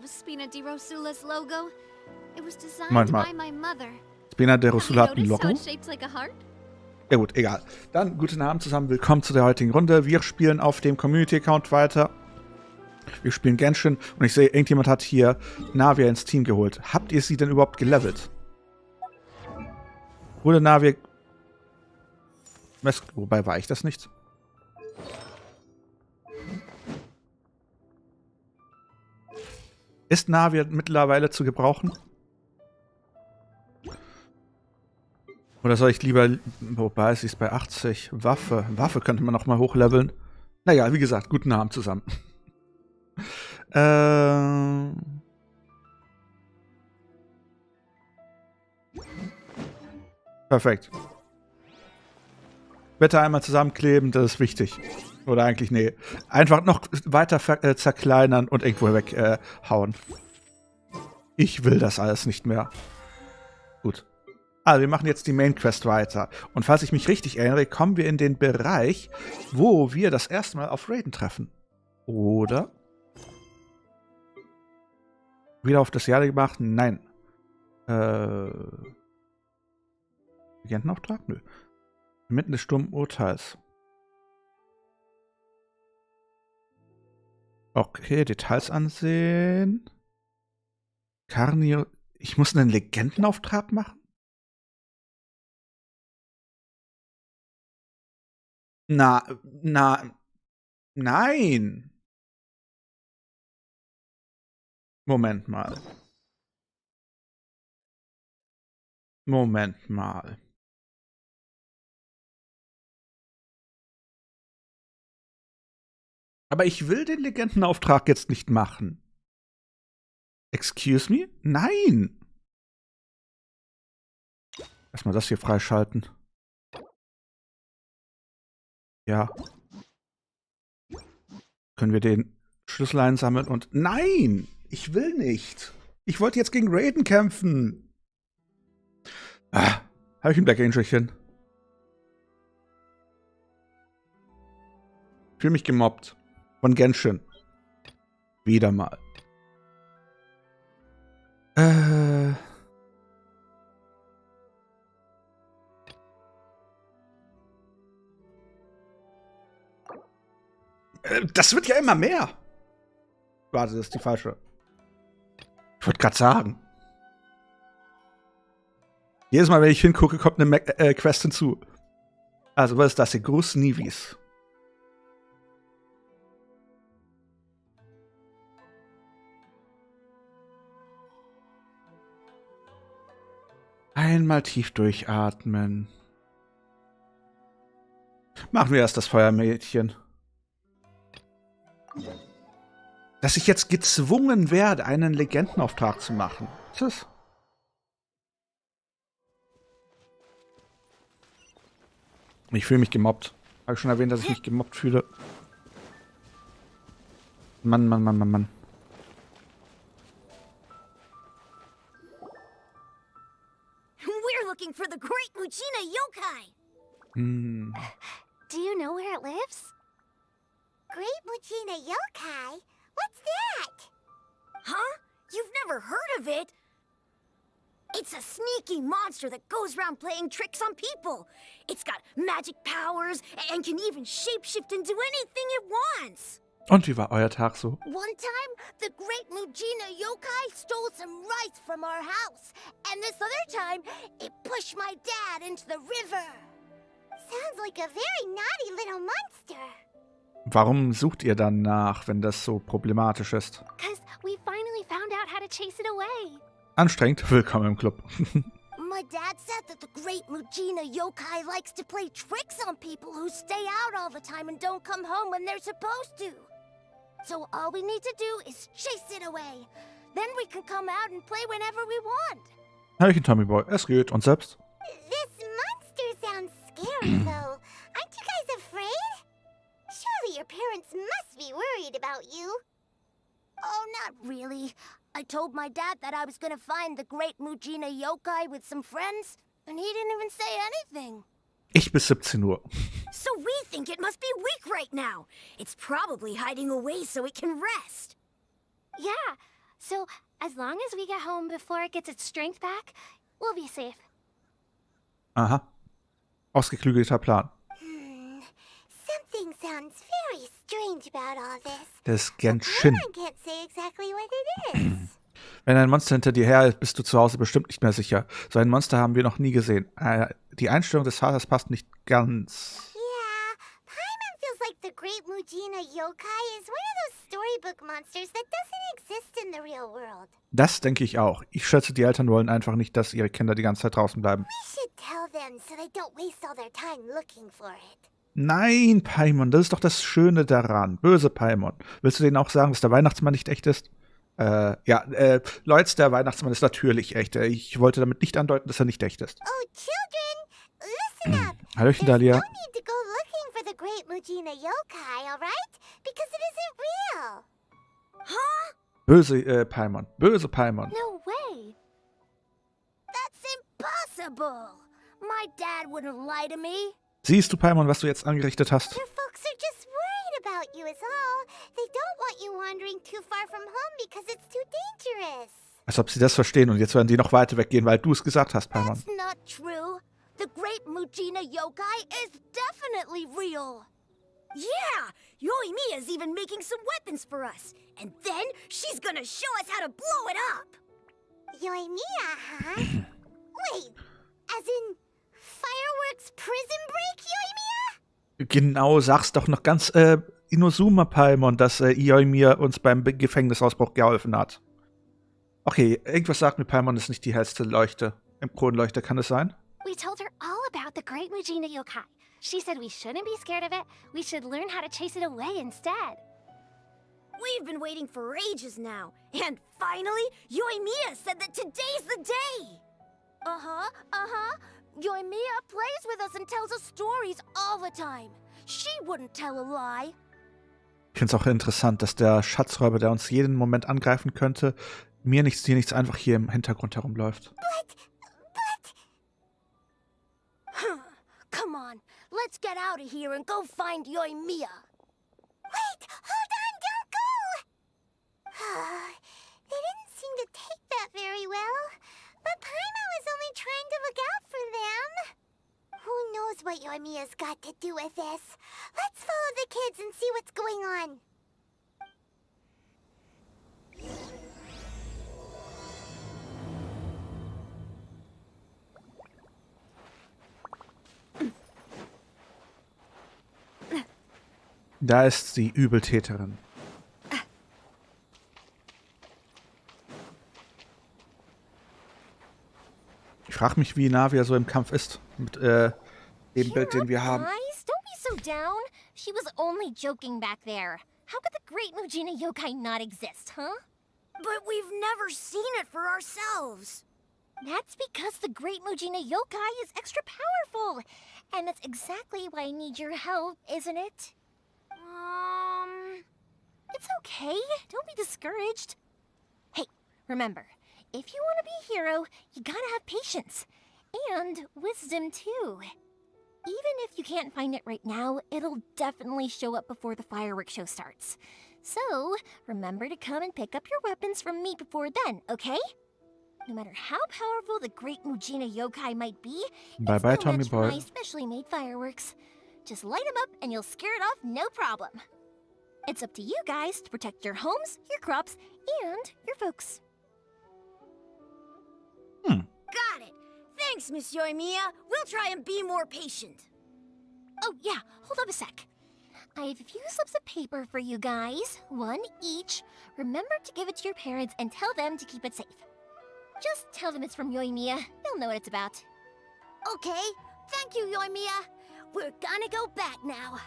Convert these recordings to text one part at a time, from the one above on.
love Spina di Rosula's logo. It was designed Moment mal. by my mother. Spina di Have you Rosula hat ein noticed how Logo? it's shaped like a heart? Ja gut, egal. Dann guten Abend zusammen, willkommen zu der heutigen Runde. Wir spielen auf dem Community-Account weiter. Wir spielen Genshin und ich sehe, irgendjemand hat hier Navia ins Team geholt. Habt ihr sie denn überhaupt gelevelt? Wurde Navia... Wobei, war ich das nicht? Ist Navia mittlerweile zu gebrauchen? Oder soll ich lieber... Wobei, sie ist bei 80. Waffe könnte man noch mal hochleveln. Naja, wie gesagt, guten Abend zusammen. Perfekt. Wetter einmal zusammenkleben, das ist wichtig. Oder eigentlich, nee. Einfach noch weiter zerkleinern und irgendwo weghauen. Ich will das alles nicht mehr. Gut. Also, wir machen jetzt die Main Quest weiter. Und falls ich mich richtig erinnere, kommen wir in den Bereich, wo wir das erste Mal auf Raiden treffen. Oder? Wieder auf das Jahr gemacht? Nein. Legendenauftrag? Nö. Mitten des Sturmurteils. Okay, Details ansehen. Karnio. Ich muss einen Legendenauftrag machen? Nein. Moment mal. Aber ich will den Legendenauftrag jetzt nicht machen. Excuse me? Nein! Erstmal das hier freischalten. Ja. Können wir den Schlüssel einsammeln und... Nein! Ich will nicht! Ich wollte jetzt gegen Raiden kämpfen! Ah, habe ich ein Black Angelchen? Ich fühle mich gemobbt. Von Genshin. Wieder mal. Das wird ja immer mehr. Warte, das ist die falsche. Ich wollte gerade sagen. Jedes Mal, wenn ich hingucke, kommt eine Quest hinzu. Also, was ist das hier? Gruß Nivis. Einmal tief durchatmen. Machen wir erst das Feuermädchen. Dass ich jetzt gezwungen werde, einen Legendenauftrag zu machen. Was ist das? Ich fühle mich gemobbt. Habe ich schon erwähnt, dass ich mich gemobbt fühle? Mann. We're looking for the great Mujina yokai. Do you know where it lives? Great Mujina yokai? What's that? Huh? You've never heard of it? It's a sneaky monster that goes around playing tricks on people. It's got magic powers and can even shapeshift into anything it wants. Und wie war euer Tag so? One time, the great Mujina yokai stole some rice from our house. And this other time, it pushed my dad into the river. Sounds like a very naughty little monster. Warum sucht ihr dann nach, wenn das so problematisch ist? Because we finally found out how to chase it away. Anstrengend? Willkommen im Club. My dad said that the great Mujina yokai likes to play tricks on people who stay out all the time and don't come home when they're supposed to. So all we need to do is chase it away. Then we can come out and play whenever we want. Hallöchen, Tommy Boy. Es geht. Und selbst? This monster sounds scary, though. Aren't you guys afraid? Surely your parents must be worried about you. Oh, not really. I told my dad that I was gonna find the great Mujina yokai with some friends, and he didn't even say anything. Ich bis 17 Uhr. So we think it must be weak right now. It's probably hiding away so it can rest. Yeah, So, as long as we get home before it gets its strength back, we'll be safe. Aha. Ausgeklügelter Plan. Something sounds very strange about all this. Das Genshin. I can't say exactly what it is. Wenn ein Monster hinter dir her ist, bist du zu Hause bestimmt nicht mehr sicher. So ein Monster haben wir noch nie gesehen. Die Einstellung des Vaters passt nicht ganz. Yeah, Paimon feels like the Great Mujina Yokai is one of those storybook monsters that doesn't exist in the real world. Das denke ich auch. Ich schätze, die Eltern wollen einfach nicht, dass ihre Kinder die ganze Zeit draußen bleiben. We should tell them so they don't waste all their time looking for it. Nein, Paimon, das ist doch das Schöne daran. Böse Paimon. Willst du denen auch sagen, dass der Weihnachtsmann nicht echt ist? Leute, der Weihnachtsmann ist natürlich echt. Ich wollte damit nicht andeuten, dass er nicht echt ist. Oh, children, listen up. Hallöchen, There's Dahlia. no need to go looking for the Great Mujina Yokai, alright? Because it isn't real. Huh? Böse Paimon. Böse Paimon. No way. That's impossible. My dad wouldn't lie to me. Siehst du, Paimon, was du jetzt angerichtet hast? Your folks are just worried about you is all. They don't want you wandering too far from home because it's too dangerous. Als ob sie das verstehen und jetzt werden die noch weiter weggehen, weil du es gesagt hast, Paimon. That's not true. The Great Mujina Yokai is definitely real. Yeah, Yoimiya's even making some weapons for us. And then she's gonna show us how to blow it up. Yoimiya, huh? Wait, as in fireworks prison break, Yoimiya? Genau, sag's doch noch ganz Inazuma, Paimon, dass Yoimiya uns beim Gefängnisausbruch geholfen hat. Okay, irgendwas sagt mir, Paimon ist nicht die hellste Leuchte im Kronleuchter, kann es sein? We told her all about the Great Mujina Yokai. She said we shouldn't be scared of it. We should learn how to chase it away instead. We've been waiting for ages now. And finally, Yoimiya said that today's the day. Yoimiya plays with us and tells us stories all the time. She wouldn't tell a lie. Ich finde es auch interessant, dass der Schatzräuber, der uns jeden Moment angreifen könnte, mir nichts, dir nichts einfach hier im Hintergrund herumläuft. Come on, let's get out of here and go find Yoimiya. Wait, hold on, don't go! They didn't seem to take that very well. But Paimon was only trying to look out for them. Who knows what Yoimiya's got to do with this? Let's follow the kids and see what's going on. Da ist die Übeltäterin. Ich frage mich, wie Navia so im Kampf ist mit dem Bild, den wir haben. Guys, don't be so down. She was only joking back there. How could the Great Mujina Yokai not exist, huh? But we've never seen it for ourselves. That's because the Great Mujina Yokai is extra powerful. And that's exactly why I need your help, isn't it? It's okay. Don't be discouraged. Hey, remember, if you want to be a hero, you gotta have patience. And wisdom, too. Even if you can't find it right now, it'll definitely show up before the fireworks show starts. So, remember to come and pick up your weapons from me before then, okay? No matter how powerful the Great Mujina Yokai might be, Bye-bye, it's no Tommy match for boy. my specially made fireworks. Just light them up and you'll scare it off no problem. It's up to you guys to protect your homes, your crops, and your folks. Got it. Thanks, Miss Yoimiya. We'll try and be more patient. Oh, yeah, hold up a sec. I have a few slips of paper for you guys, one each. Remember to give it to your parents and tell them to keep it safe. Just tell them it's from Yoimiya. They'll know what it's about. Okay. Thank you, Yoimiya. We're gonna go back now.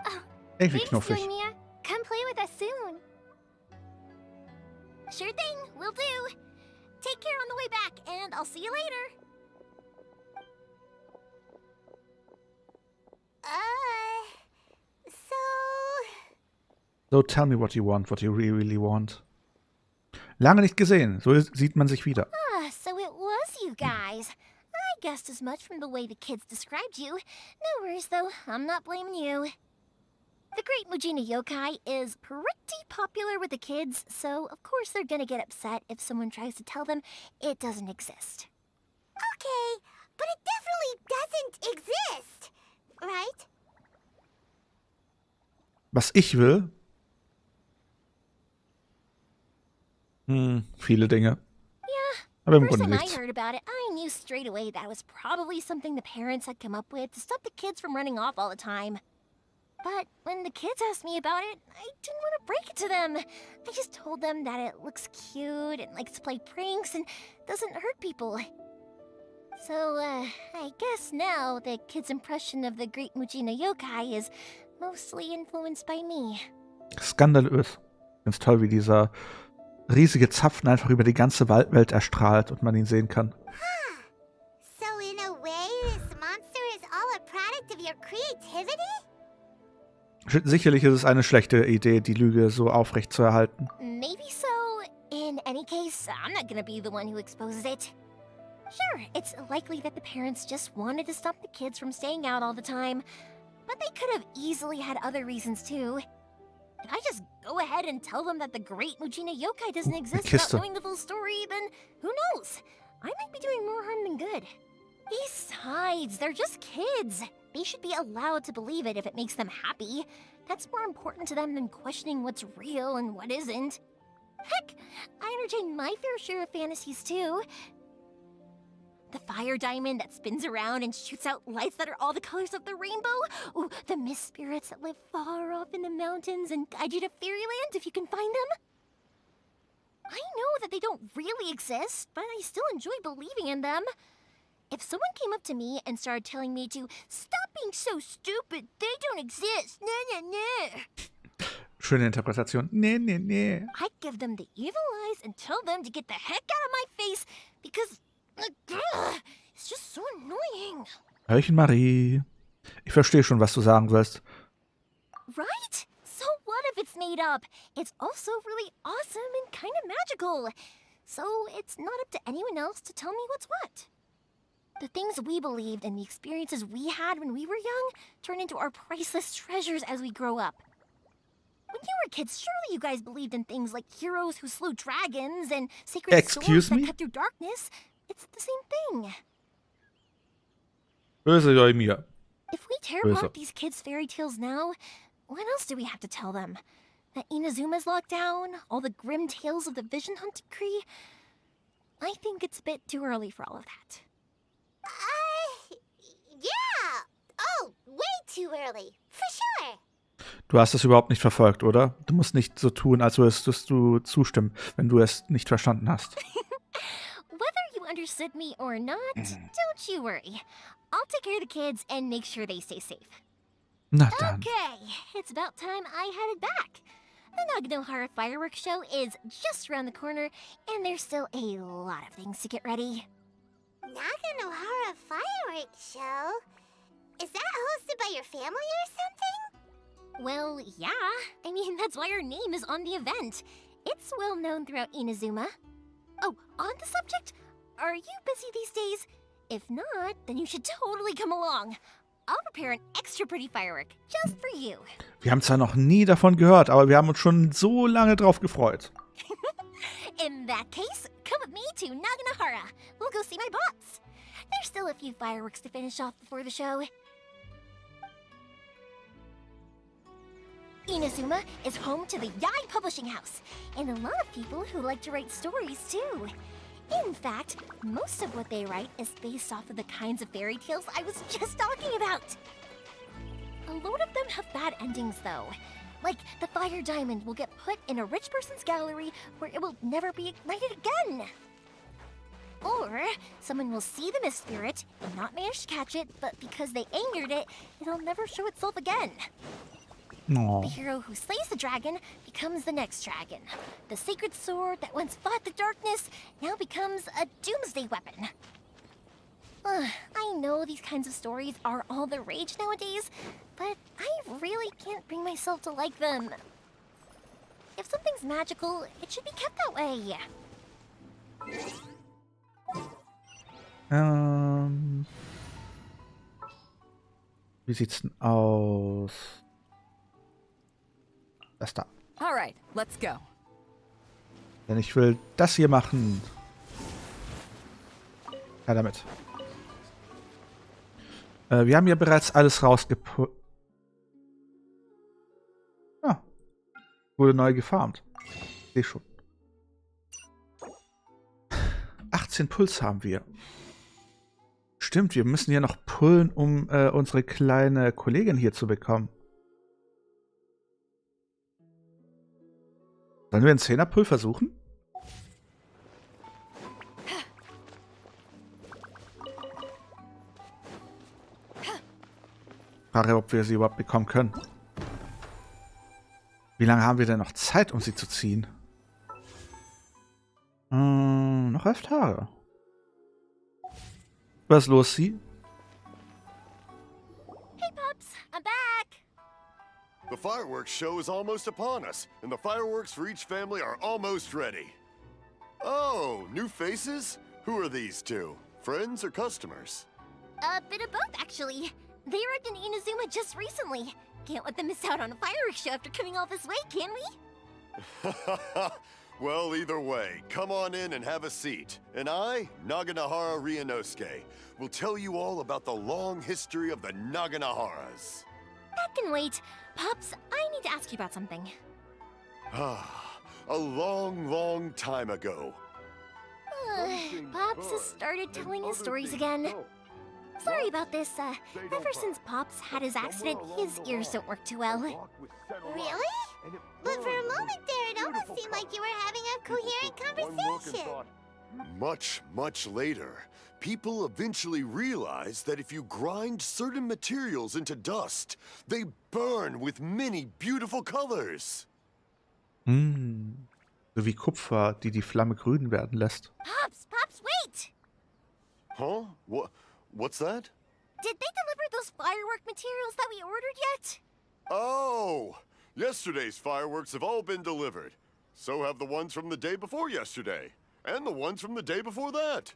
Oh, Irgendwie thanks, knuffig. Yoimiya. Come play with us soon. Sure thing, will do. Take care on the way back, and I'll see you later. So tell me what you want, what you really want. Lange nicht gesehen, so sieht man sich wieder. So it was you guys. I guessed as much from the way the kids described you. No worries, though. I'm not blaming you. The Great Mujina Yokai is pretty popular with the kids, so of course they're gonna get upset if someone tries to tell them it doesn't exist. Okay, but it definitely doesn't exist, right? Was ich will? Viele Dinge. Yeah. Aber im First Grunde time I nichts. heard about it, I knew straight away that was probably something the parents had come up with to stop the kids from running off all the time. But when the kids asked me about it, I didn't want to break it to them. I just told them that it looks cute and likes to play pranks and doesn't hurt people. So, I guess now the kids' impression of the Great Mujina Yokai is mostly influenced by me. Skandalös. Ganz toll, wie dieser riesige Zapfen einfach über die ganze Welt erstrahlt und man ihn sehen kann. So in a way, this monster is all a product of your creativity? Sicherlich ist es eine schlechte Idee, die Lüge so aufrecht zu erhalten. Maybe so. In any case, I'm not gonna be the one who exposes it. Sure, it's likely that the parents just wanted to stop the kids from staying out all the time, but they could have easily had other reasons too. If I just go ahead and tell them that the Great Mujina Yokai doesn't exist without Kiste. knowing the full story, then who knows? I might be doing more harm than good. Besides, they're just kids. They should be allowed to believe it if it makes them happy. That's more important to them than questioning what's real and what isn't. Heck, I entertain my fair share of fantasies too. The fire diamond that spins around and shoots out lights that are all the colors of the rainbow. Ooh, the mist spirits that live far off in the mountains and guide you to fairyland if you can find them. I know that they don't really exist, but I still enjoy believing in them. If someone came up to me and started telling me to stop being so stupid, they don't exist. Nah, nah, nah. Schöne Interpretation. Nee. I'd give them the evil eyes and tell them to get the heck out of my face because it's just so annoying. Hörchen Marie. Ich verstehe schon, was du sagen willst. Right? So what if it's made up? It's also really awesome and kind of magical. So it's not up to anyone else to tell me what's what. The things we believed and the experiences we had when we were young turn into our priceless treasures as we grow up. When you were kids, surely you guys believed in things like heroes who slew dragons and sacred Excuse swords me? that cut through darkness. It's the same thing. Böse Joimir. If we tear Böse. apart these kids' fairy tales now, what else do we have to tell them? That Inazuma's locked down? All the grim tales of the Vision Hunt decree? I think it's a bit too early for all of that. Yeah! Oh, way too early. For sure. Du hast es überhaupt nicht verfolgt, oder? Du musst nicht so tun, als würdest du zustimmen, wenn du es nicht verstanden hast. Whether you understood me or not, don't you worry. I'll take care of the kids and make sure they stay safe. Na dann. Okay, it's about time I headed back. The Naganohara fireworks show is just around the corner, and there's still a lot of things to get ready. Naganohara fireworks show? Is that hosted by your family or something? Well, yeah. I mean, that's why our name is on the event. It's well known throughout Inazuma. Oh, on the subject, are you busy these days? If not, then you should totally come along. I'll prepare an extra pretty firework just for you. Wir haben zwar noch nie davon gehört, aber wir haben uns schon so lange drauf gefreut. In that case, come with me to Naganohara. We'll go see my boss. There's still a few fireworks to finish off before the show. Inazuma is home to the Yai Publishing House, and a lot of people who like to write stories too. In fact, most of what they write is based off of the kinds of fairy tales I was just talking about. A lot of them have bad endings though. Like, the fire diamond will get put in a rich person's gallery where it will never be ignited again. Or, someone will see the mist spirit and not manage to catch it, but because they angered it, it'll never show itself again. Oh. The hero who slays the dragon becomes the next dragon. The sacred sword that once fought the darkness now becomes a doomsday weapon. I know these kinds of stories are all the rage nowadays, but I really can't bring myself to like them. If something's magical, it should be kept that way. Wie sieht's denn aus? Das da. All right, let's go. Denn ich will das hier machen. Ja, damit. Wir haben ja bereits alles rausgepult. Ah. Wurde neu gefarmt. Sehe schon. 18 Puls haben wir. Stimmt, wir müssen ja noch pullen, um unsere kleine Kollegin hier zu bekommen. Sollen wir einen 10er-Pull versuchen? Frage, ob wir sie überhaupt bekommen können. Wie lange haben wir denn noch Zeit, um sie zu ziehen? Noch 11 Tage. Was ist los, sie? Hey, Pops, I'm back. The fireworks show is almost upon us, and the fireworks for each family are almost ready. Oh, new faces? Who are these two? Friends or customers? A bit of both, actually. They arrived in Inazuma just recently. Can't let them miss out on a fireworks show after coming all this way, can we? Well, either way, come on in and have a seat. And I, Naganahara Ryunosuke, will tell you all about the long history of the Naganaharas. That can wait. Pops, I need to ask you about something. A long, long time ago. Pops has started telling his stories again. Sorry about this, ever since Pops had his accident, his ears don't work too well. Really? But for a moment there, it almost seemed like you were having a coherent conversation. Much, much later, people eventually realized that if you grind certain materials into dust, they burn with many beautiful colors. So wie Kupfer, die die Flamme grün werden lässt. Pops, wait! Huh? What's that? Did they deliver those firework materials that we ordered yet? Oh! Yesterday's fireworks have all been delivered. So have the ones from the day before yesterday. And the ones from the day before that.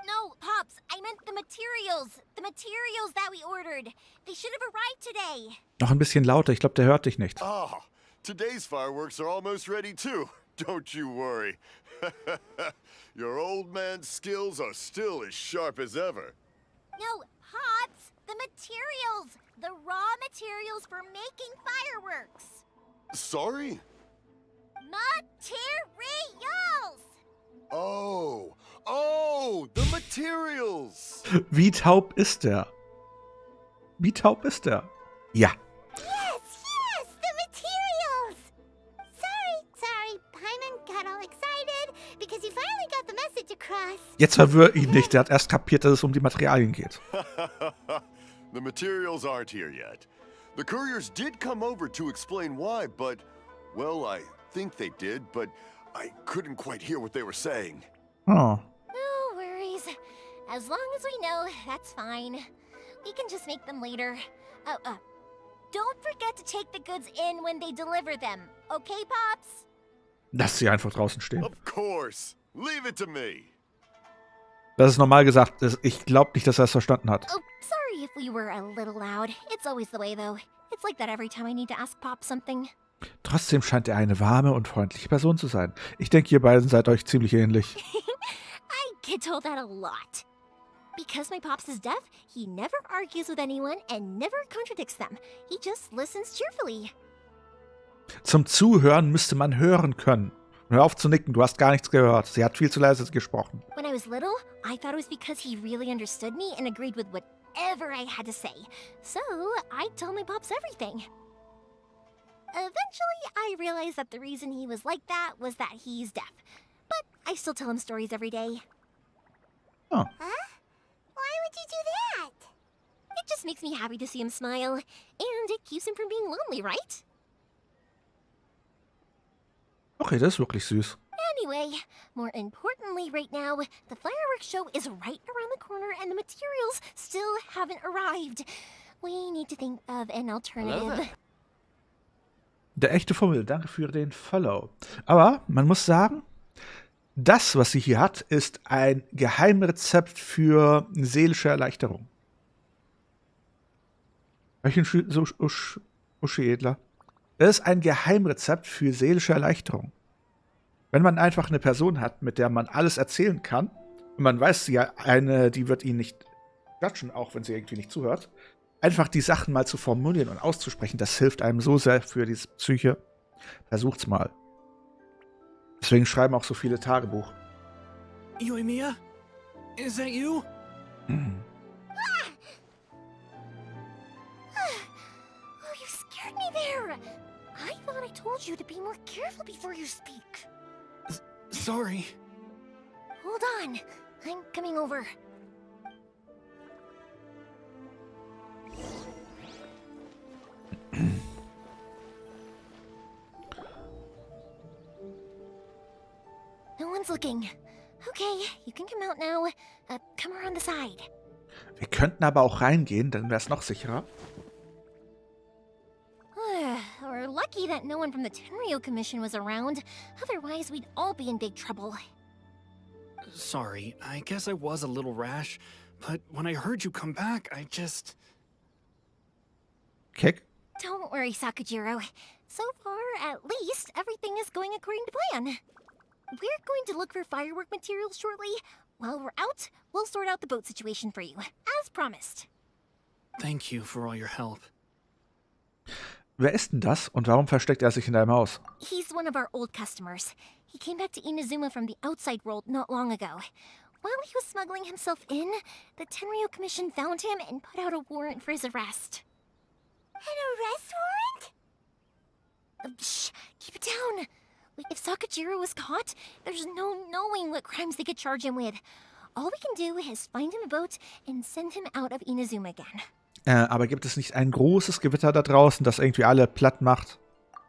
No, Pops, I meant the materials. The materials that we ordered. They should have arrived today. Noch ein bisschen lauter, ich glaube, der hört dich nicht. Ah, today's fireworks are almost ready too. Don't you worry. Your old man's skills are still as sharp as ever. No, Pops, the materials. The raw materials for making fireworks. Sorry? Materials! Oh, the materials! Wie taub ist der? Wie taub ist der? Ja. Yes, the materials! Sorry, Paimon got all excited because he finally got the message across. Jetzt verwirr ihn nicht, der hat erst kapiert, dass es um die Materialien geht. The materials aren't here yet. The couriers did come over to explain why, but, well, I think they did, but I couldn't quite hear what they were saying. Oh. No worries. As long as we know, that's fine. We can just make them later. Don't forget to take the goods in when they deliver them. Okay, Pops? Lass sie einfach draußen stehen. Of course. Leave it to me. Das ist normal gesagt. Ich glaube nicht, dass er es verstanden hat. Oh, sorry if we were a little loud. It's always the way, though. It's like that every time I need to ask Pop something. Trotzdem scheint er eine warme und freundliche Person zu sein. Ich denke, ihr beiden seid euch ziemlich ähnlich. I get told that a lot. Because my Pops is deaf, he never argues with anyone and never contradicts them. He just listens cheerfully. Zum Zuhören müsste man hören können. Hör auf zu nicken, du hast gar nichts gehört. Sie hat viel zu leise gesprochen. When I was little, I thought it was because he really understood me and agreed with whatever I had to say. So, I told my Pops everything. Eventually, I realized that the reason he was like that was that he's deaf. But I still tell him stories every day. Oh. Huh? Why would you do that? It just makes me happy to see him smile. And it keeps him from being lonely, right? Okay, das ist wirklich süß. Anyway, more importantly right now, the fireworks show is right around the corner and the materials still haven't arrived. We need to think of an alternative. Der echte Fummel, danke für den Follow. Aber man muss sagen, das, was sie hier hat, ist ein Geheimrezept für seelische Welchen Uschi Edler? Es ist ein Geheimrezept für seelische Erleichterung. Wenn man einfach eine Person hat, mit der man alles erzählen kann, und man weiß, die wird ihn nicht judgen, auch wenn sie irgendwie nicht zuhört, einfach die Sachen mal zu formulieren und auszusprechen, das hilft einem so sehr für die Psyche. Versucht's mal. Deswegen schreiben auch so viele Tagebuch. Yoimiya? Is that you? Mhm. Oh, you scared me there. I thought I told you to be more careful before you speak. Sorry. Hold on. I'm coming over. No one's looking. Okay, you can come out now. Come around the side. Wir könnten aber auch reingehen, dann wäre es noch sicherer. We're lucky that no one from the Tenryo Commission was around. Otherwise, we'd all be in big trouble. Sorry, I guess I was a little rash, but when I heard you come back, I just... Kick? Don't worry, Sakujiro. So far, at least, everything is going according to plan. We're going to look for firework materials shortly. While we're out, we'll sort out the boat situation for you, as promised. Thank you for all your help. Wer ist denn das und warum versteckt er sich in deinem Haus? He's one of our old customers. He came back to Inazuma from the outside world not long ago. While he was smuggling himself in, the Tenryo Commission found him and put out a warrant for his arrest. An arrest warrant? Shh, keep it down. If Sakujiro was caught, there's no knowing what crimes they could charge him with. All we can do is find him a boat and send him out of Inazuma again. Aber gibt es nicht ein großes Gewitter da draußen, das irgendwie alle platt macht?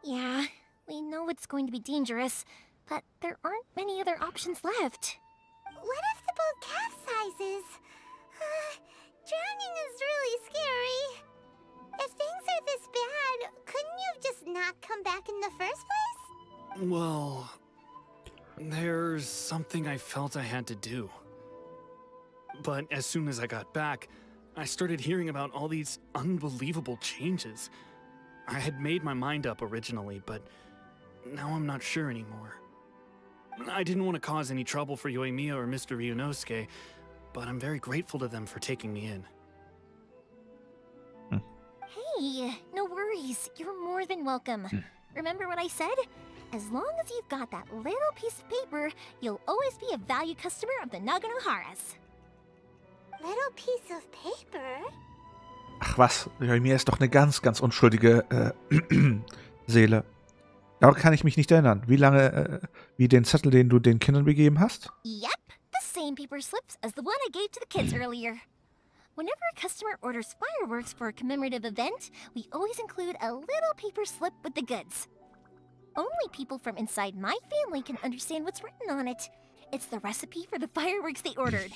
Yeah, we know it's going to be dangerous, but there aren't many other options left. What if the boat capsizes? Drowning is really scary. If things are this bad, couldn't you just not come back in the first place? Well, there's something I felt I had to do. But as soon as I got back, I started hearing about all these unbelievable changes. I had made my mind up originally, but now I'm not sure anymore. I didn't want to cause any trouble for Yoimiya or Mr. Ryunosuke, but I'm very grateful to them for taking me in. Hey, no worries. You're more than welcome. Remember what I said? As long as you've got that little piece of paper, you'll always be a valued customer of the Naganoharas. Little piece of paper? Ach was, Yoimiya ist doch eine ganz, ganz unschuldige Seele. Daran kann ich mich nicht erinnern. Wie den Zettel, den du den Kindern gegeben hast? Yep, the same paper slips as the one I gave to the kids earlier. Whenever a customer orders fireworks for a commemorative event, we always include a little paper slip with the goods. Only people from inside my family can understand what's written on it. It's the recipe for the fireworks they ordered.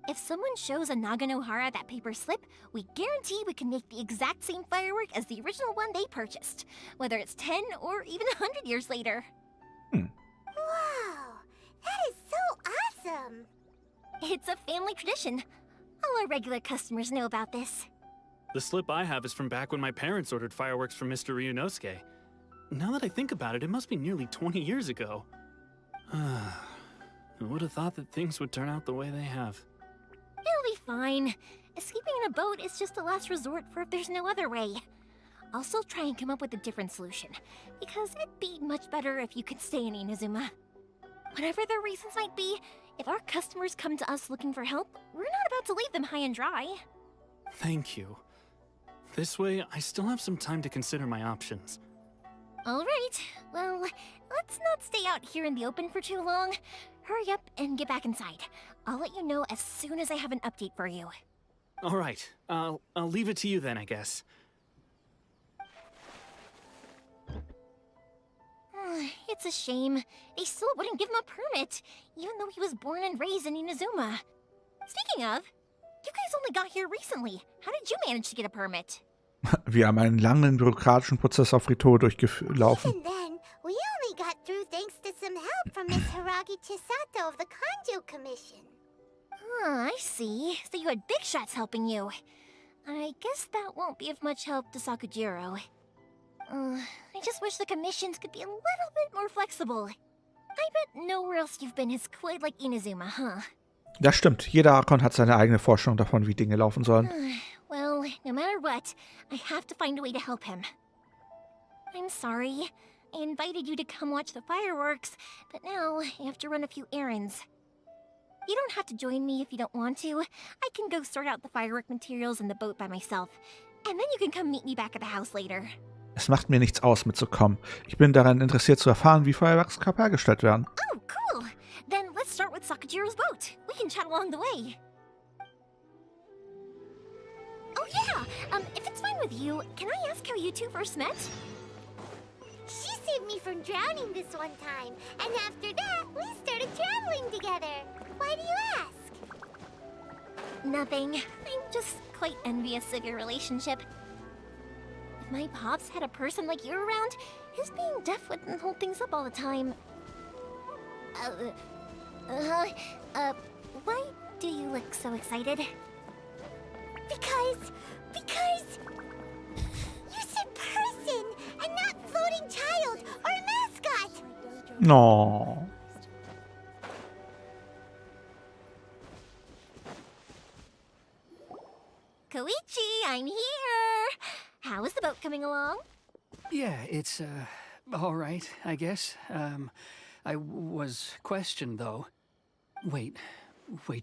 If someone shows a Naganohara that paper slip, we guarantee we can make the exact same firework as the original one they purchased, whether it's 10 or even 100 years later. Wow, that is so awesome! It's a family tradition. All our regular customers know about this. The slip I have is from back when my parents ordered fireworks from Mr. Ryunosuke. Now that I think about it, it must be nearly 20 years ago. Who would have thought that things would turn out the way they have? It'll be fine. Escaping in a boat is just a last resort for if there's no other way. I'll still try and come up with a different solution, because it'd be much better if you could stay in Inazuma. Whatever their reasons might be, if our customers come to us looking for help, we're not about to leave them high and dry. Thank you. This way, I still have some time to consider my options. All right, well, let's not stay out here in the open for too long. Hurry up and get back inside. I'll let you know as soon as I have an update for you. All right, I'll leave it to you then, I guess. It's a shame. They still wouldn't give him a permit, even though he was born and raised in Inazuma. Speaking of, you guys only got here recently. How did you manage to get a permit? Wir haben einen langen bürokratischen Prozess auf Rito durchlaufen. Even then, we only got through thanks to some help from Miss Hiragi Chisato of the Kanjo Commission. I see. So you had big shots helping you. I guess that won't be of much help to Sakujiro. I just wish the commissions could be a little bit more flexible. I bet nowhere else you've been is quite like Inazuma, huh? Das stimmt. Jeder Archon hat seine eigene Vorstellung davon, wie Dinge laufen sollen. Well, no matter what, I have to find a way to help him. I'm sorry. I invited you to come watch the fireworks, but now I have to run a few errands. You don't have to join me if you don't want to. I can go sort out the firework materials in the boat by myself. And then you can come meet me back at the house later. Es macht mir nichts aus, mitzukommen. Ich bin daran interessiert zu erfahren, wie Feuerwerkskörper hergestellt werden. Oh, cool! Then let's start with Sakajiro's boat. We can chat along the way. Oh yeah! If it's fine with you, can I ask how you two first met? She saved me from drowning this one time, and after that, we started traveling together. Why do you ask? Nothing. I'm just quite envious of your relationship. If my pops had a person like you around, his being deaf wouldn't hold things up all the time. Why do you look so excited? Because you said person and not floating child or mascot. No. Koichi, I'm here! How is the boat coming along? Yeah, it's, all right, I guess. I was questioned, though. Wait,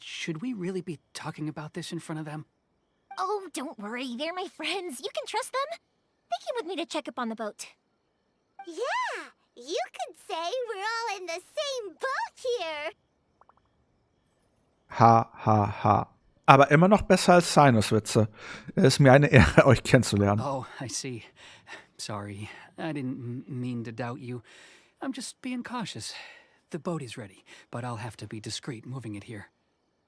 should we really be talking about this in front of them? Oh, don't worry, they're my friends. You can trust them. They came with me to check up on the boat. Yeah, you could say we're all in the same boat here. Ha, ha, ha. Aber immer noch besser als Sinus-Witze. Es ist mir eine Ehre, euch kennenzulernen. Oh, I see. Sorry, I didn't mean to doubt you. I'm just being cautious. The boat is ready, but I'll have to be discreet moving it here.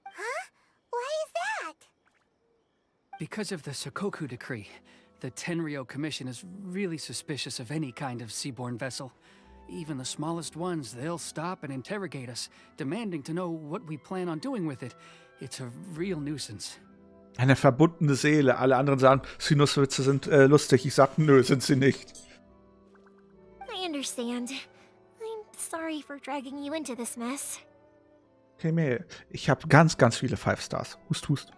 Huh? Why is that? Because of the Sokoku decree, the Tenryou Commission is really suspicious of any kind of seaborne vessel. Even the smallest ones, they'll stop and interrogate us, demanding to know what we plan on doing with it. It's a real nuisance. Eine verbundene Seele. Alle anderen sagen, Sinuswitze sind lustig. Ich sag, nö, sind sie nicht. I understand. I'm sorry for dragging you into this mess. Okay, May, ich habe ganz, ganz viele 5 Stars. Hust, hust.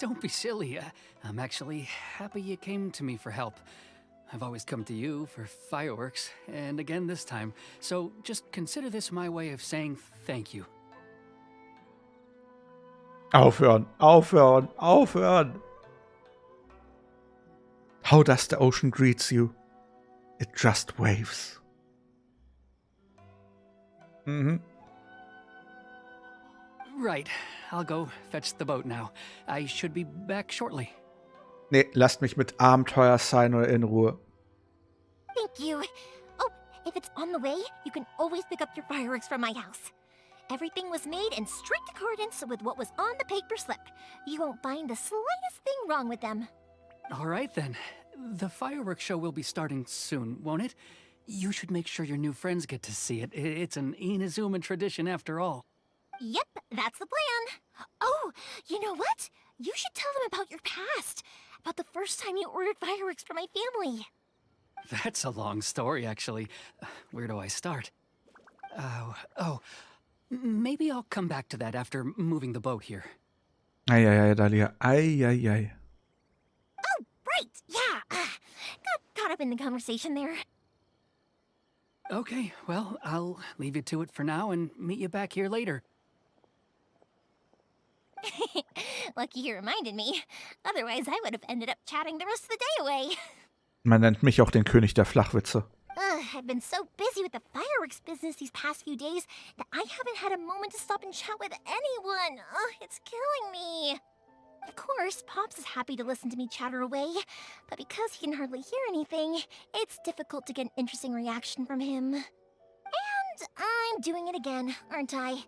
Don't be silly. I'm actually happy you came to me for help. I've always come to you for fireworks, and again this time. So just consider this my way of saying thank you. Aufhören, aufhören, aufhören. How does the ocean greets you? It just waves. Mhm. Right. I'll go fetch the boat now. I should be back shortly. Nee, lasst mich mit Abenteuer sein oder in Ruhe. Thank you. Oh, if it's on the way, you can always pick up your fireworks from my house. Everything was made in strict accordance with what was on the paper slip. You won't find the slightest thing wrong with them. All right, then. The fireworks show will be starting soon, won't it? You should make sure your new friends get to see it. It's an Inazuma tradition after all. Yep, that's the plan. Oh, you know what? You should tell them about your past. About the first time you ordered fireworks for my family. That's a long story, actually. Where do I start? Maybe I'll come back to that after moving the boat here. Eieiei, Dahlia. Eieiei. Oh, right, yeah. Got caught up in the conversation there. Okay, well, I'll leave you to it for now and meet you back here later. Lucky you reminded me. Otherwise, I would have ended up chatting the rest of the day away. Man nennt mich auch den König der Flachwitze. I've been so busy with the fireworks business these past few days that I haven't had a moment to stop and chat with anyone. It's killing me. Of course, Pops is happy to listen to me chatter away, but because he can hardly hear anything, it's difficult to get an interesting reaction from him. And I'm doing it again, aren't I?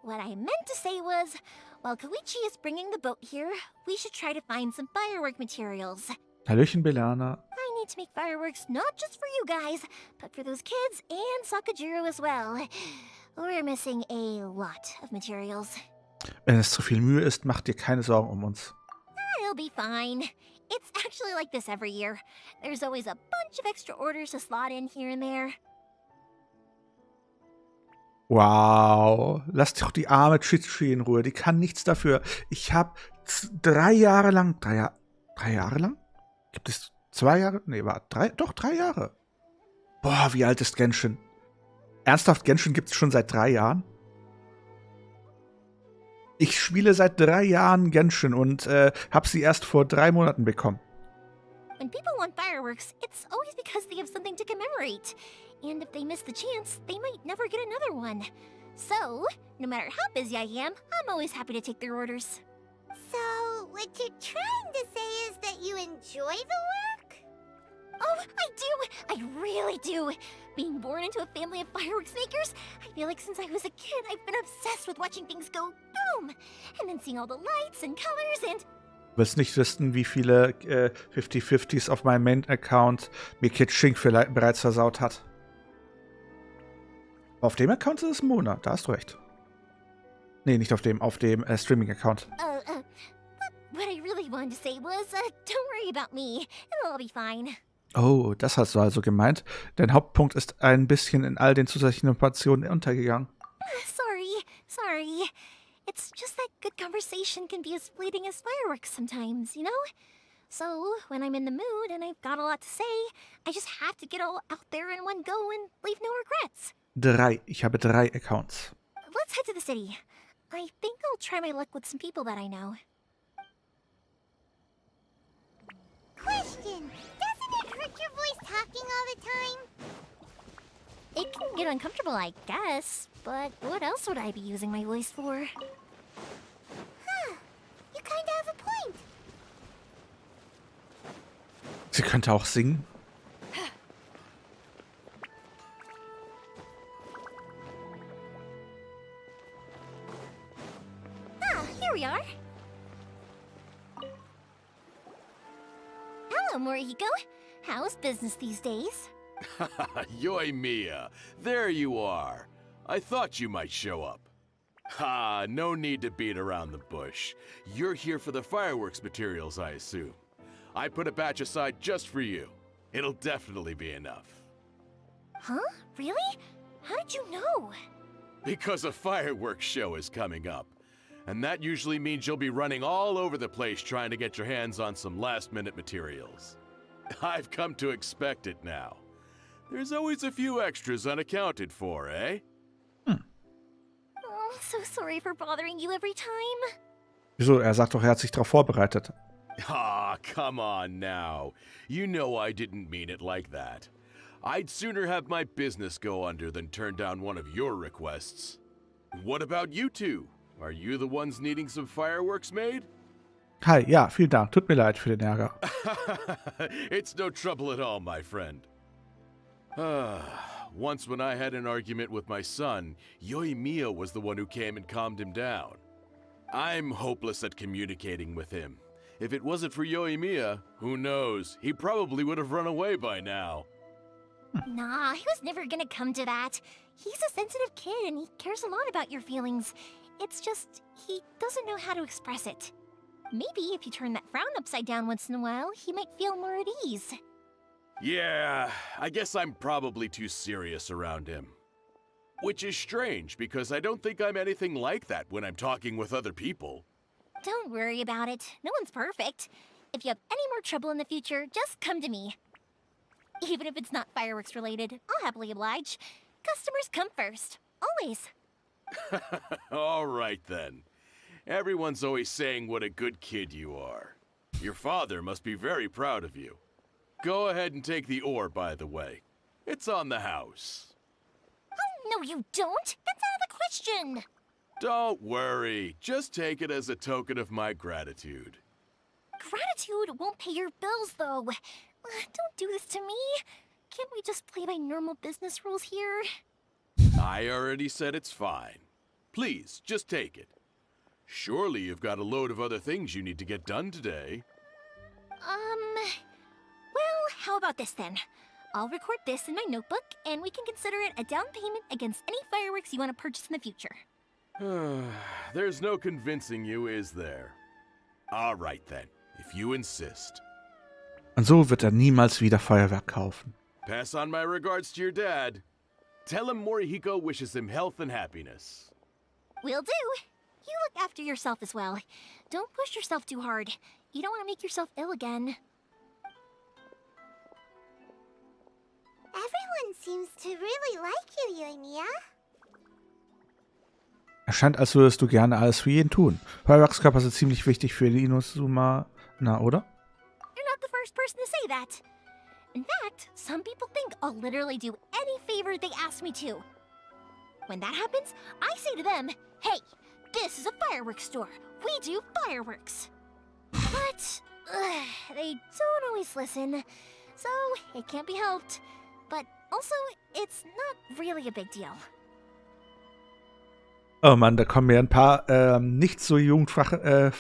What I meant to say was, while Koichi is bringing the boat here, we should try to find some firework materials. Hallöchen, Belana. I need to make fireworks not just for you guys, but for those kids and Sakajiro as well. We're missing a lot of materials. Wenn es zu viel Mühe ist, macht dir keine Sorgen um uns. I'll be fine. It's actually like this every year. There's always a bunch of extra orders to slot in here and there. Wow. Lass doch die arme Chichi in Ruhe. Die kann nichts dafür. Ich habe 3 Jahre lang. 3 Jahre lang? Gibt es 2 Jahre? Nee, war 3. Doch, 3 Jahre. Boah, wie alt ist Genshin? Ernsthaft, Genshin gibt es schon seit 3 Jahren? Ich spiele seit 3 Jahren Genshin und habe sie erst vor 3 Monaten bekommen. When people want fireworks, it's always because they have something to commemorate. And if they miss the chance, they might never get another one. So, no matter how busy I am, I'm always happy to take their orders. So, what you're trying to say is that you enjoy the work? Oh, I do! I really do! Being born into a family of fireworks makers, I feel like since I was a kid, I've been obsessed with watching things go boom! And then seeing all the lights and colors and... Du wirst nicht wissen, wie viele 50-50s auf meinem Main-Account mir Kitsching bereits versaut hat. Auf dem Account ist es Mona, da hast du recht. Nee, nicht auf dem Streaming-Account. What I really wanted to say was, don't worry about me. It'll all be fine. Oh, das hast du also gemeint. Dein Hauptpunkt ist ein bisschen in all den zusätzlichen Informationen untergegangen. Sorry. It's just that good conversation can be as fleeting as fireworks sometimes, you know? So, when I'm in the mood and I've got a lot to say, I just have to get all out there in one go and leave no regrets. 3. Ich habe 3 Accounts. Let's head to the city. I think I'll try my luck with some people that I know. Question, doesn't it hurt your voice talking all the time? It can get uncomfortable, I guess, but what else would I be using my voice for? Huh, you kinda have a point. Sie könnte auch singen. Here we are. Hello, Morihiko. How's business these days? Yoi Mia, there you are. I thought you might show up. Ha, no need to beat around the bush. You're here for the fireworks materials, I assume. I put a batch aside just for you. It'll definitely be enough. Huh? Really? How did you know? Because a fireworks show is coming up. And that usually means you'll be running all over the place trying to get your hands on some last-minute materials. I've come to expect it now. There's always a few extras unaccounted for, eh? Oh, so sorry for bothering you every time. Wieso? Er sagt doch, er hat sich darauf vorbereitet. Ah, come on now. You know I didn't mean it like that. I'd sooner have my business go under than turn down one of your requests. What about you two? Are you the ones needing some fireworks made? Hi, ja, vielen Dank. Tut mir leid für den Ärger. It's no trouble at all, my friend. Once when I had an argument with my son, Yoimiya was the one who came and calmed him down. I'm hopeless at communicating with him. If it wasn't for Yoimiya, who knows, he probably would have run away by now. Nah, he was never gonna come to that. He's a sensitive kid and he cares a lot about your feelings. It's just, he doesn't know how to express it. Maybe if you turn that frown upside down once in a while, he might feel more at ease. Yeah, I guess I'm probably too serious around him. Which is strange, because I don't think I'm anything like that when I'm talking with other people. Don't worry about it. No one's perfect. If you have any more trouble in the future, just come to me. Even if it's not fireworks related, I'll happily oblige. Customers come first. Always. All right then. Everyone's always saying what a good kid you are. Your father must be very proud of you. Go ahead and take the ore, by the way. It's on the house. Oh, no you don't! That's out of the question! Don't worry. Just take it as a token of my gratitude. Gratitude won't pay your bills, though. Don't do this to me. Can't we just play by normal business rules here? I already said it's fine. Please, just take it. Surely you've got a load of other things you need to get done today. Well, how about this then? I'll record this in my notebook, and we can consider it a down payment against any fireworks you want to purchase in the future. There's no convincing you, is there? All right then, if you insist. Und so wird er niemals wieder Feuerwerk kaufen. Pass on my regards to your dad. Tell him Morihiko wishes him health and happiness. Will do. You look after yourself as well. Don't push yourself too hard. You don't want to make yourself ill again. Everyone seems to really like you, Yoimiya. Es scheint, als würdest du gerne alles für jeden tun. Feuerwerkskörper sind ziemlich wichtig für die Inazuma, na, oder? You're not the first person to say that. In fact, some people think I'll literally do any favor they ask me to. When that happens, I say to them, hey, this is a fireworks store. We do fireworks. But they don't always listen, so it can't be helped. But also, it's not really a big deal. Oh Mann, da kommen mir ein paar nicht so jugendfreie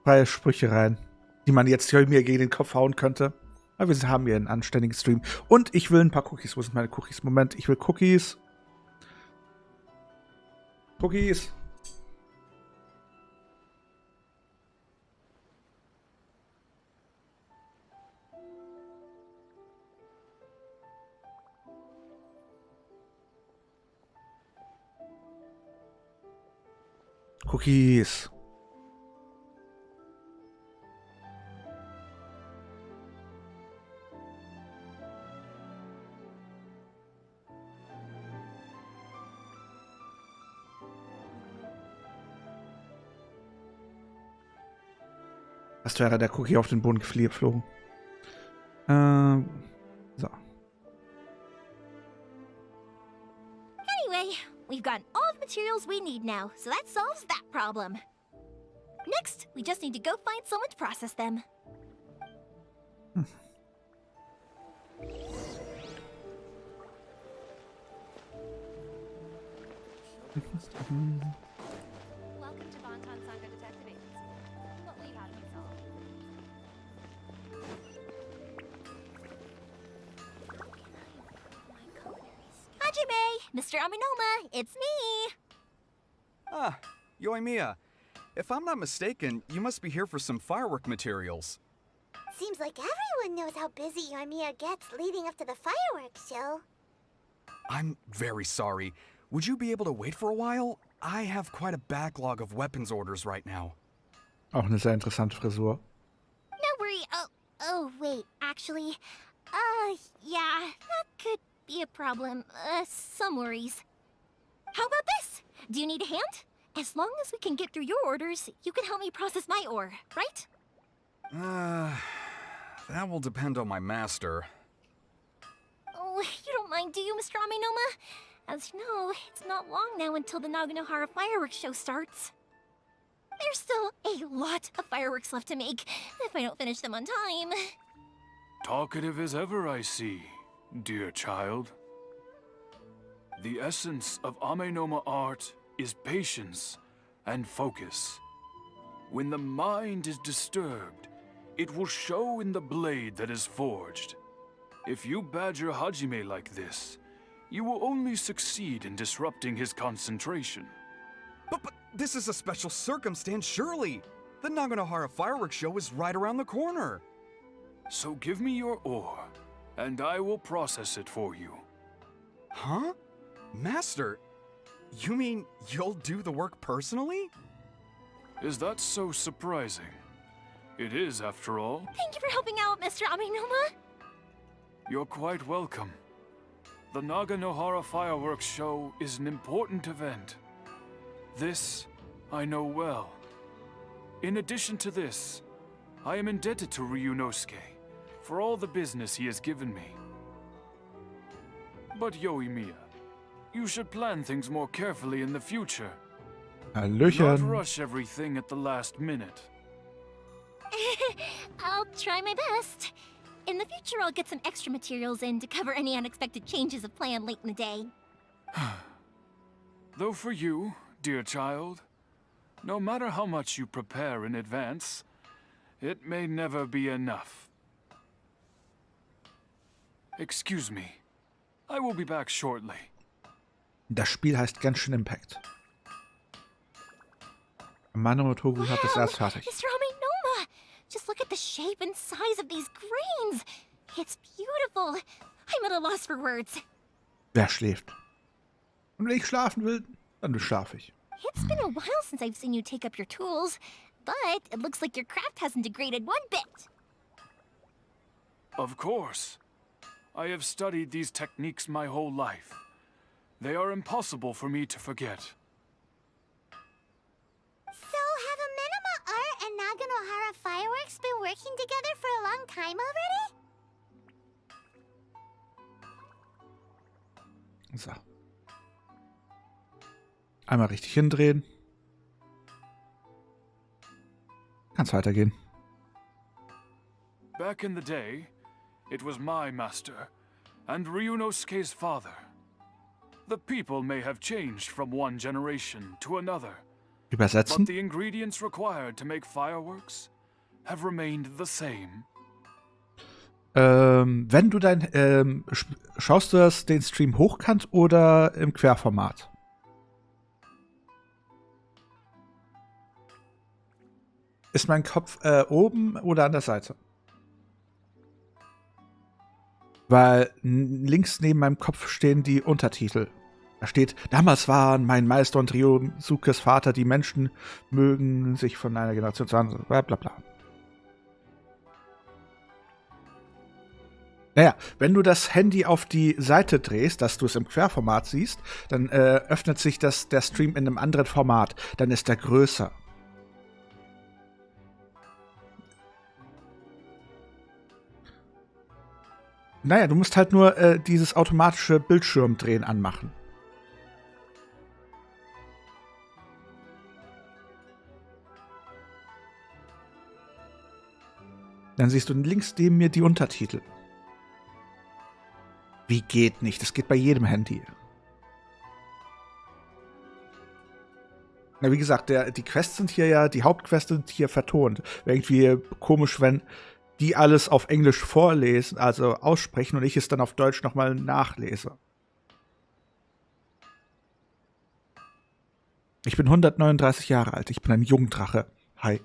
freie Sprüche rein, die man jetzt mir gegen den Kopf hauen könnte. Aber wir haben hier einen anständigen Stream. Und ich will ein paar Cookies. Wo sind meine Cookies? Moment, ich will Cookies. Cookies. Cookies. Was wäre der Cookie auf den Boden geflogen? So. Anyway, we've got all the materials we need now, so that solves that problem. Next, we just need to go find someone to process them. Welcome to Bonton Sanga Detective Agency. What will you have me solve? Hajime, Mr. Aminoma, it's me! Ah, Yoimiya. If I'm not mistaken, you must be here for some firework materials. Seems like everyone knows how busy Yoimiya gets leading up to the fireworks show. I'm very sorry. Would you be able to wait for a while? I have quite a backlog of weapons orders right now. Auch eine sehr interessante Frisur. No worry. Oh, wait, actually, yeah, that could be a problem. Some worries. How about this? Do you need a hand? As long as we can get through your orders, you can help me process my ore, right? That will depend on my master. Oh, you don't mind, do you, Mr. Aminoma? As you know, it's not long now until the Naganohara fireworks show starts. There's still a lot of fireworks left to make, if I don't finish them on time. Talkative as ever, I see, dear child. The essence of Amenoma art is patience and focus. When the mind is disturbed, it will show in the blade that is forged. If you badger Hajime like this, you will only succeed in disrupting his concentration. But this is a special circumstance, surely. The Naganohara fireworks show is right around the corner. So give me your ore, and I will process it for you. Huh? Master, you mean you'll do the work personally? Is that so surprising? It is, after all. Thank you for helping out, Mr. Aminoma. You're quite welcome. The Naganohara fireworks show is an important event. This I know well. In addition to this, I am indebted to Ryunosuke for all the business he has given me. But Yoimiya, you should plan things more carefully in the future. Not Hallöchen. rush everything at the last minute. I'll try my best. In the future, I'll get some extra materials in to cover any unexpected changes of plan late in the day. Though for you, dear child, no matter how much you prepare in advance, it may never be enough. Excuse me. I will be back shortly. Das Spiel heißt Genshin Impact. Mano Togu hat es erst fertig. Mr. Aminoma! Just look at the shape and size of these grains. It's beautiful. I'm at a loss for words. Wer schläft? Und wenn ich schlafen will, dann schlafe ich. It's been a while since I've seen you take up your tools, but it looks like your craft hasn't degraded one bit. Of course. I have studied these techniques my whole life. They are impossible for me to forget. So have Amenema Art and Naganohara Fireworks been working together for a long time already? So. Einmal richtig hindrehen. Kann's weitergehen. Back in the day, it was my master, and Ryunosuke's father. The people may have changed from one generation to another, Übersetzen. but the ingredients required to make fireworks have remained the same. Wenn du schaust du den Stream hochkant oder im Querformat? Ist mein Kopf oben oder an der Seite? Weil links neben meinem Kopf stehen die Untertitel. Da steht, damals waren mein Meister und Ryosukes Vater, die Menschen mögen sich von einer Generation zur anderen, bla bla bla. Naja, wenn du das Handy auf die Seite drehst, dass du es im Querformat siehst, dann öffnet sich der Stream in einem anderen Format. Dann ist er größer. Naja, du musst halt nur dieses automatische Bildschirmdrehen anmachen. Dann siehst du links neben mir die Untertitel. Wie geht nicht? Das geht bei jedem Handy. Na, wie gesagt, die Quests sind hier ja, die Hauptquests sind hier vertont. Wäre irgendwie komisch, wenn die alles auf Englisch vorlesen, also aussprechen und ich es dann auf Deutsch nochmal nachlese. Ich bin 139 Jahre alt. Ich bin ein Jungdrache. Hi.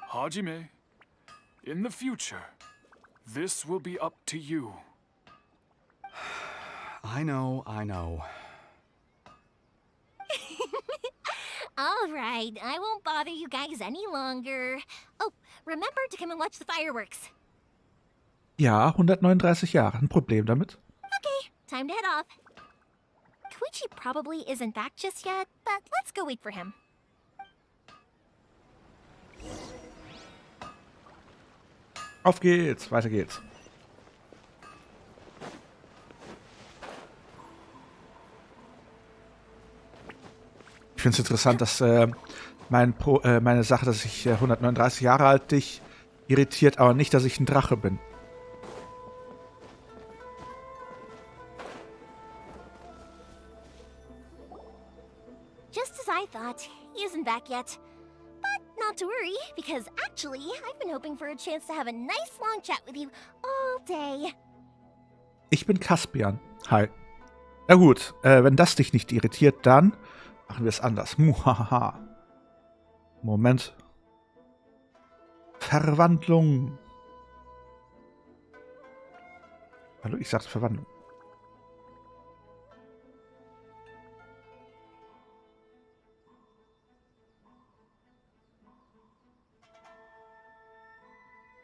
Hajime, in the future, this will be up to you. I know, I know. All right, I won't bother you guys any longer. Oh, remember to come and watch the fireworks. Ja, 139 Jahre. Ein Problem damit? Okay, time to head off. Koichi probably isn't back just yet, but let's go wait for him. Auf geht's, weiter geht's. Ich finde es interessant, dass meine Sache, dass ich 139 Jahre alt dich irritiert, aber nicht, dass ich ein Drache bin. Just as I thought, he isn't back yet. But not to worry, because actually, I've been hoping for a chance to have a nice long chat with you all day. Ich bin Caspian. Hi. Na gut, wenn das dich nicht irritiert, dann machen wir es anders. Muhaha. Moment. Verwandlung. Hallo, ich sagte Verwandlung.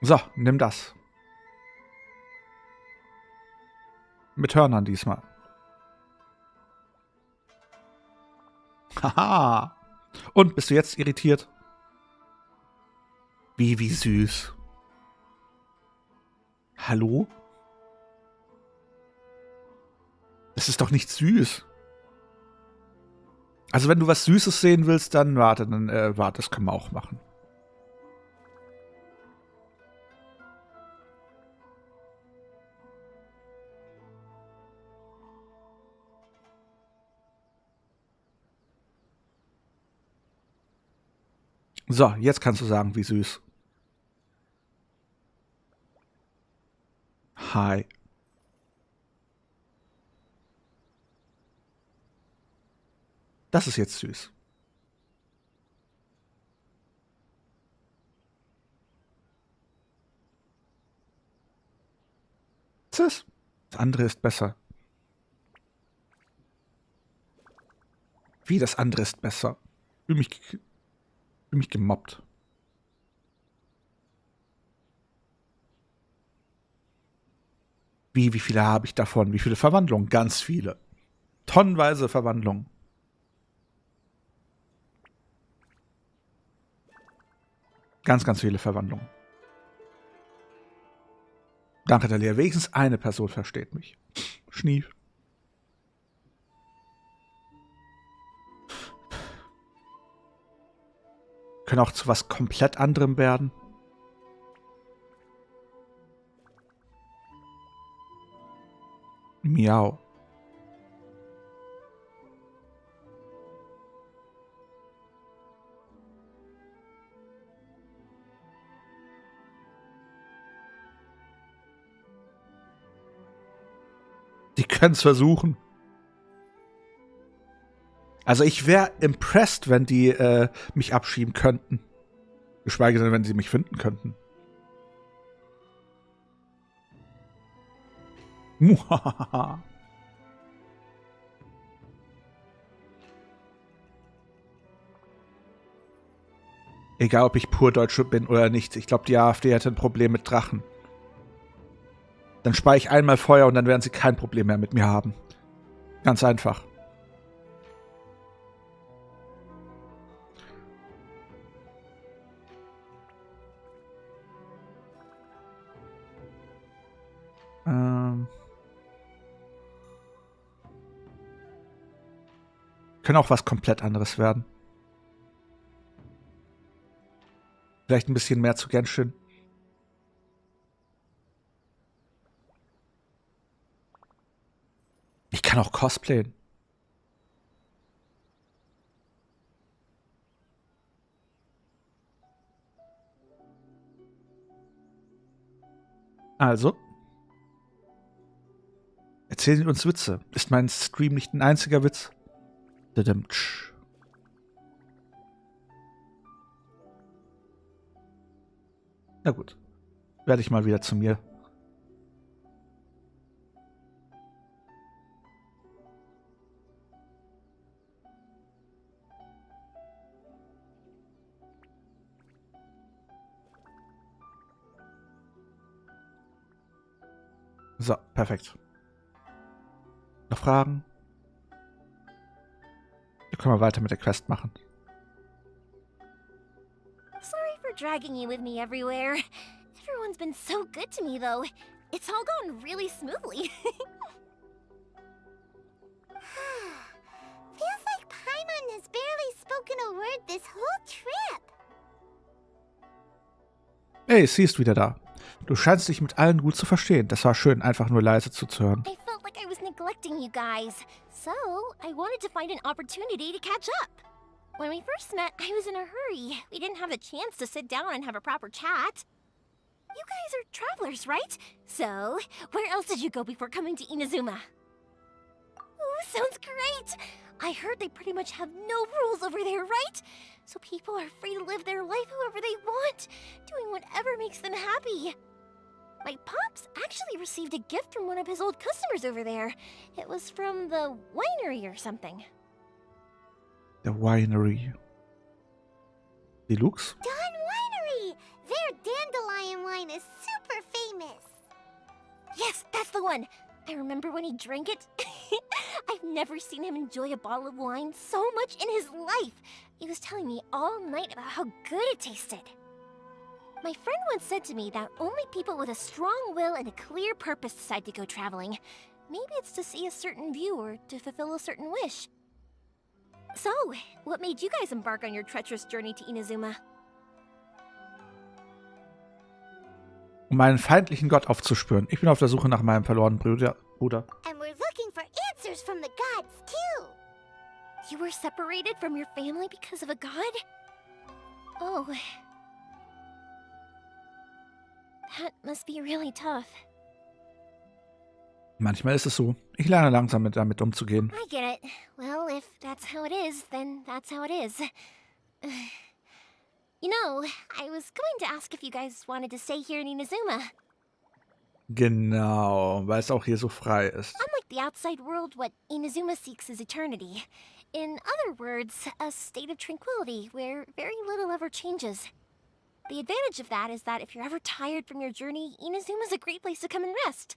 So, nimm das. Mit Hörnern diesmal. Haha. Und bist du jetzt irritiert? Wie süß. Hallo? Das ist doch nicht süß. Also wenn du was Süßes sehen willst, dann warte, das können wir auch machen. So, jetzt kannst du sagen, wie süß. Hi. Das ist jetzt süß. Das andere ist besser. Wie, das andere ist besser? Ich fühl mich gemobbt. Wie viele habe ich davon? Wie viele Verwandlungen? Ganz viele. Tonnenweise Verwandlungen. Ganz, ganz viele Verwandlungen. Danke, Dalia. Wenigstens eine Person versteht mich. Schnief. Können auch zu was komplett anderem werden. Miau. Die können es versuchen. Also ich wäre impressed, wenn die mich abschieben könnten. Geschweige denn, wenn sie mich finden könnten. Muhahaha. Egal, ob ich pur Deutsche bin oder nicht. Ich glaube, die AfD hätte ein Problem mit Drachen. Dann spare ich einmal Feuer und dann werden sie kein Problem mehr mit mir haben. Ganz einfach. Können auch was komplett anderes werden. Vielleicht ein bisschen mehr zu Genshin. Ich kann auch cosplayen. Also. Erzählen Sie uns Witze. Ist mein Stream nicht ein einziger Witz? Na gut. Werde ich mal wieder zu mir. So, perfekt. Noch Fragen? Dann können wir weiter mit der Quest machen. Sorry for dragging you with me everywhere. Everyone's been so good to me, though. It's all gone really smoothly. Feels like Paimon has barely spoken a word this whole trip. Hey, sie ist wieder da. Du scheinst dich mit allen gut zu verstehen. Das war schön, einfach nur leise zuzuhören. I felt like I was neglecting you guys. So, I wanted to find an opportunity to catch up. When we first met, I was in a hurry. We didn't have the chance to sit down and have a proper chat. You guys are travelers, right? So, where else did you go before coming to Inazuma? Ooh, sounds great! I heard they pretty much have no rules over there, right? So people are free to live their life however they want, doing whatever makes them happy. My pops actually received a gift from one of his old customers over there. It was from the winery or something. The winery. Deluxe? Dawn Winery! Their dandelion wine is super famous. Yes, that's the one. I remember when he drank it. I've never seen him enjoy a bottle of wine so much in his life. He was telling me all night about how good it tasted. My friend once said to me that only people with a strong will and a clear purpose decide to go traveling. Maybe it's to see a certain view or to fulfill a certain wish. So, what made you guys embark on your treacherous journey to Inazuma? Um einen feindlichen Gott aufzuspüren. Ich bin auf der Suche nach meinem verlorenen Bruder. And we're looking for answers from the gods, too. You were separated from your family because of a god? Oh. That must be really tough. Manchmal ist es so. Ich lerne langsam damit umzugehen. I get it. Well, if that's how it is, then that's how it is. You know, I was going to ask if you guys wanted to stay here in Inazuma. Genau, weil es auch hier so frei ist. Unlike the outside world, what Inazuma seeks is eternity. In other words, a state of tranquility where very little ever changes. The advantage of that is that if you're ever tired from your journey, Inazuma's a great place to come and rest.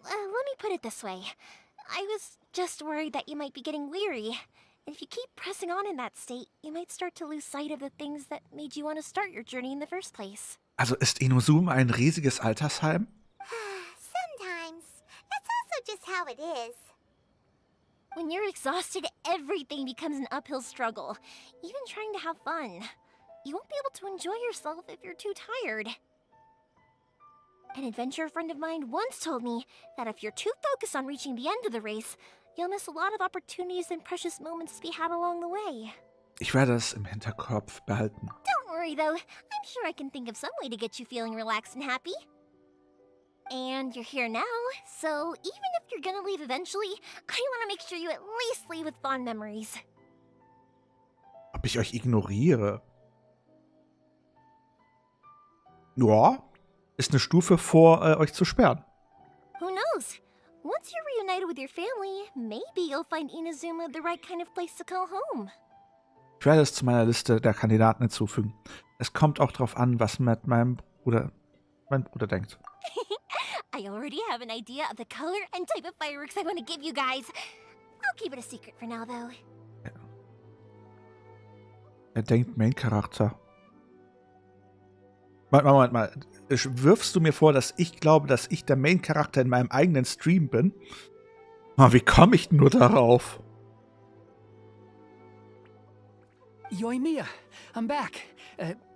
Let me put it this way. I was just worried that you might be getting weary. And if you keep pressing on in that state, you might start to lose sight of the things that made you want to start your journey in the first place. Also ist Inazuma ein riesiges Altersheim? Sometimes. That's also just how it is. When you're exhausted, everything becomes an uphill struggle. Even trying to have fun. You won't be able to enjoy yourself if you're too tired. An adventurer friend of mine once told me that if you're too focused on reaching the end of the race, you'll miss a lot of opportunities and precious moments to be had along the way. Ich werde es im Hinterkopf behalten. Don't worry though, I'm sure I can think of some way to get you feeling relaxed and happy. And you're here now, so even if you're gonna leave eventually, I want to make sure you at least leave with fond memories. Ob ich euch ignoriere? Ja, ist eine Stufe vor, euch zu sperren. Who knows? Once you're reunited with your family, maybe you'll find Inazuma the right kind of place to call home. Ich werde es zu meiner Liste der Kandidaten hinzufügen. Es kommt auch darauf an, was mein Bruder denkt. I already have an idea of the color and type of fireworks I want to give you guys. I'll keep it a secret for now, though. Ja. Er denkt Main-Charakter. Moment mal. Wirfst du mir vor, dass ich glaube, dass ich der Main-Charakter in meinem eigenen Stream bin? Oh, wie komme ich nur darauf? Yoimiya, I'm back.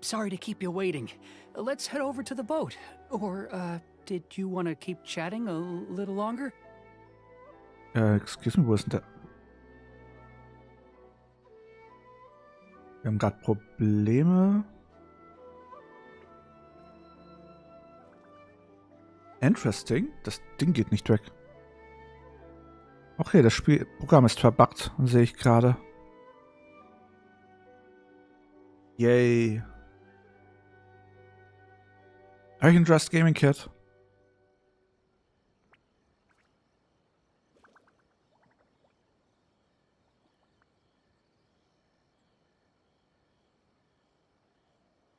Sorry to keep you waiting. Let's head over to the boat. Or, did you want to keep chatting a little longer? Excuse me, wo ist denn der? Wir haben gerade Probleme. Interesting. Das Ding geht nicht weg. Okay, das Spielprogramm ist verbuggt, sehe ich gerade. Yay. Habe ich ein Just Gaming Kit?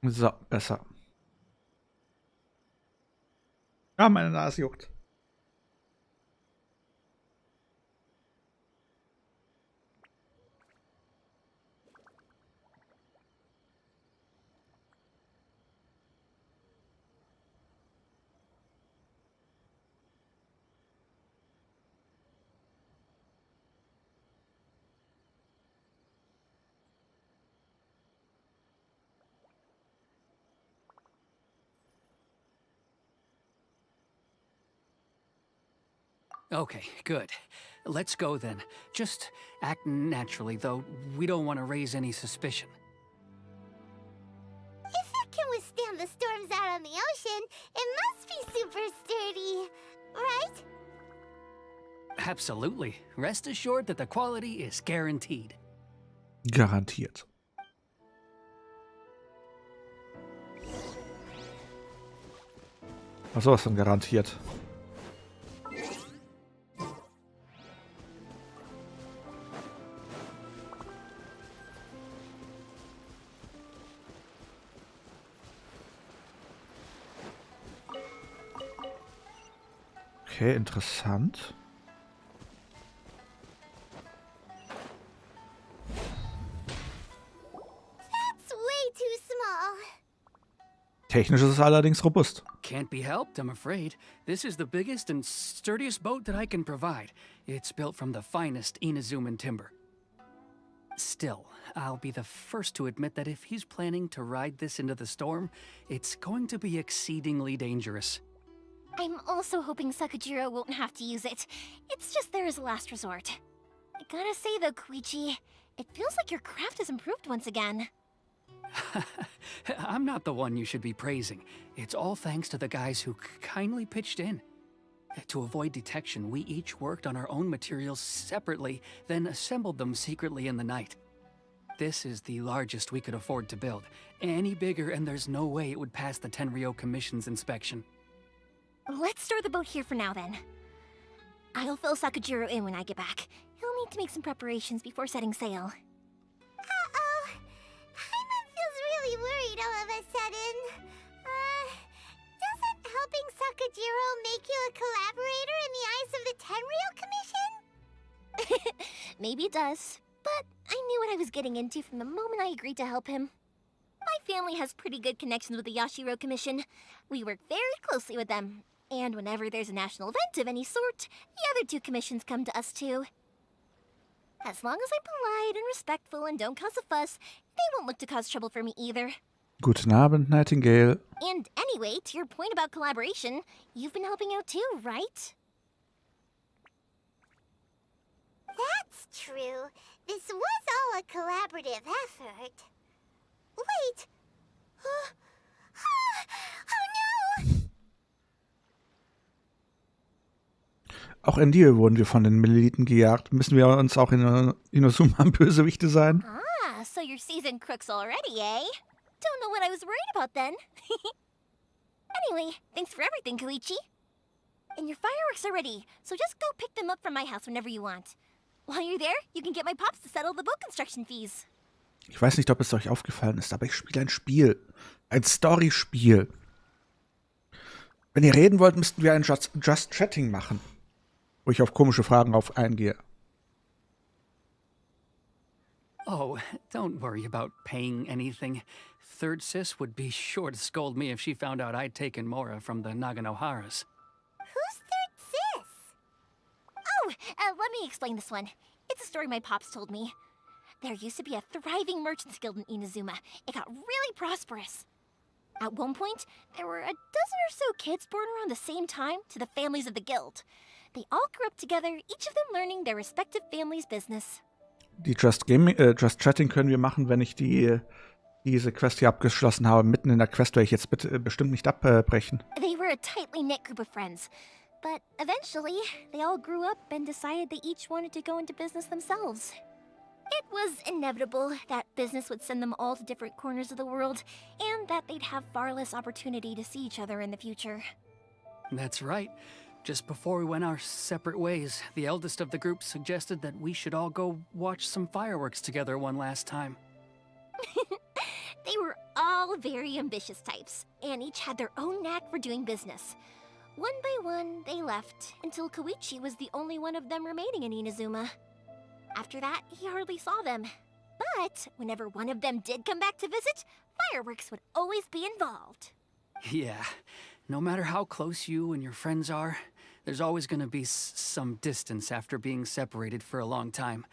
So, besser. Ja, meine Nase juckt. Okay, good. Let's go then. Just act naturally, though we don't want to raise any suspicion. If it can withstand the storms out on the ocean, it must be super sturdy, right? Absolutely. Rest assured that the quality is guaranteed. Garantiert. Was sowas denn garantiert? Okay, interessant. That's way too small. Technisch ist es allerdings robust. Can't be helped, I'm afraid. This is the biggest and sturdiest boat that I can provide. It's built from the finest Inazuman timber. Still, I'll be the first to admit that if he's planning to ride this into the storm, it's going to be exceedingly dangerous. I'm also hoping Sakajiro won't have to use it. It's just there as a last resort. I gotta say though, Koichi, it feels like your craft has improved once again. I'm not the one you should be praising. It's all thanks to the guys who kindly pitched in. To avoid detection, we each worked on our own materials separately, then assembled them secretly in the night. This is the largest we could afford to build. Any bigger and there's no way it would pass the Tenryou Commission's inspection. Let's store the boat here for now, then. I'll fill Sakajiro in when I get back. He'll need to make some preparations before setting sail. Uh-oh. Paimon feels really worried all of a sudden. Doesn't helping Sakajiro make you a collaborator in the eyes of the Tenryou Commission? Maybe it does, but I knew what I was getting into from the moment I agreed to help him. My family has pretty good connections with the Yashiro Commission. We work very closely with them. And whenever there's a national event of any sort, the other two commissions come to us too. As long as I'm polite and respectful and don't cause a fuss, they won't look to cause trouble for me either. Guten Abend, Nightingale. And anyway, to your point about collaboration, you've been helping out too, right? That's true. This was all a collaborative effort. Wait! Oh no! Auch in dir wurden wir von den Meliten gejagt. Müssen wir uns auch in Inazuma Bösewichte sein? Ah, so you're seasoned crooks already, eh? Don't know what I was worried about then. Anyway, thanks for everything, Koichi. And your fireworks are ready, so just go pick them up from my house whenever you want. While you're there, you can get my pops to settle the boat construction fees. Ich weiß nicht, ob es euch aufgefallen ist, aber ich spiele ein Spiel. Ein Story-Spiel. Wenn ihr reden wollt, müssten wir ein Just Chatting machen, wo ich auf komische Fragen eingehe. Oh, don't worry about paying anything. Third Sis would be sure to scold me if she found out I'd taken Mora from the Naganoharas. Who's Third Sis? Oh, let me explain this one. It's a story my pops told me. There used to be a thriving merchants guild in Inazuma. It got really prosperous. At one point, there were a dozen or so kids born around the same time to the families of the guild. They all grew up together, each of them learning their respective family's business. Die Just Chatting können wir machen, wenn ich diese Quest hier abgeschlossen habe. Mitten in der Quest werde ich jetzt bestimmt nicht abbrechen. They were a tightly knit group of friends. But eventually, they all grew up and decided they each wanted to go into business themselves. It was inevitable that business would send them all to different corners of the world, and that they'd have far less opportunity to see each other in the future. That's right. Just before we went our separate ways, the eldest of the group suggested that we should all go watch some fireworks together one last time. They were all very ambitious types, and each had their own knack for doing business. One by one, they left, until Koichi was the only one of them remaining in Inazuma. After that, he hardly saw them. But whenever one of them did come back to visit, fireworks would always be involved. Yeah, no matter how close you and your friends are, there's always gonna be some distance after being separated for a long time.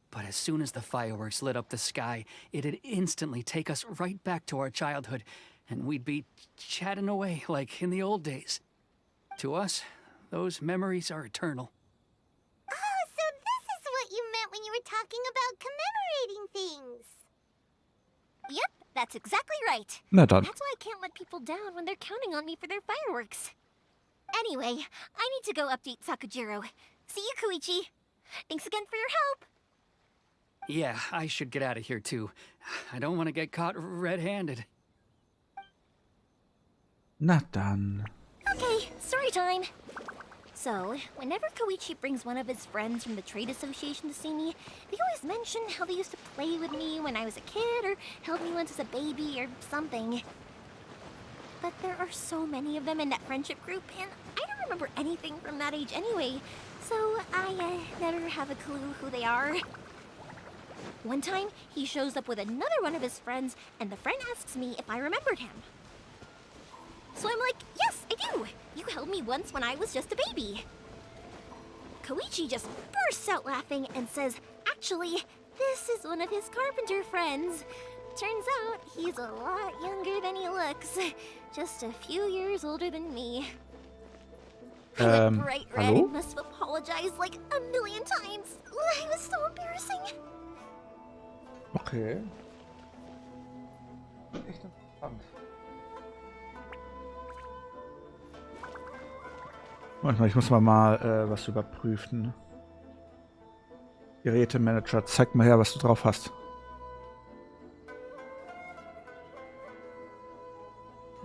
But as soon as the fireworks lit up the sky, it'd instantly take us right back to our childhood, and we'd be chatting away like in the old days. To us, those memories are eternal. Oh, so this is what you meant when you were talking about commemorating things. Yep, that's exactly right. Na dann. That's why I can't let people down when they're counting on me for their fireworks. Anyway, I need to go update Sakajiro. See you, Koichi. Thanks again for your help. Yeah, I should get out of here too. I don't want to get caught red-handed. Na dann. Okay, story time. So, whenever Koichi brings one of his friends from the trade association to see me, they always mention how they used to play with me when I was a kid, or held me once as a baby, or something. But there are so many of them in that friendship group, and I don't remember anything from that age anyway, so I never have a clue who they are. One time, he shows up with another one of his friends, and the friend asks me if I remembered him. So I'm like, yes, I do. You held me once when I was just a baby. Koichi just bursts out laughing and says, actually, this is one of his carpenter friends. Turns out he's a lot younger than he looks. Just a few years older than me. I went bright red hallo? and must have apologized like a million times. It was so embarrassing. Okay. Echt interessant. Manchmal, ich muss mal was überprüfen. Gerätemanager, zeig mal her, was du drauf hast.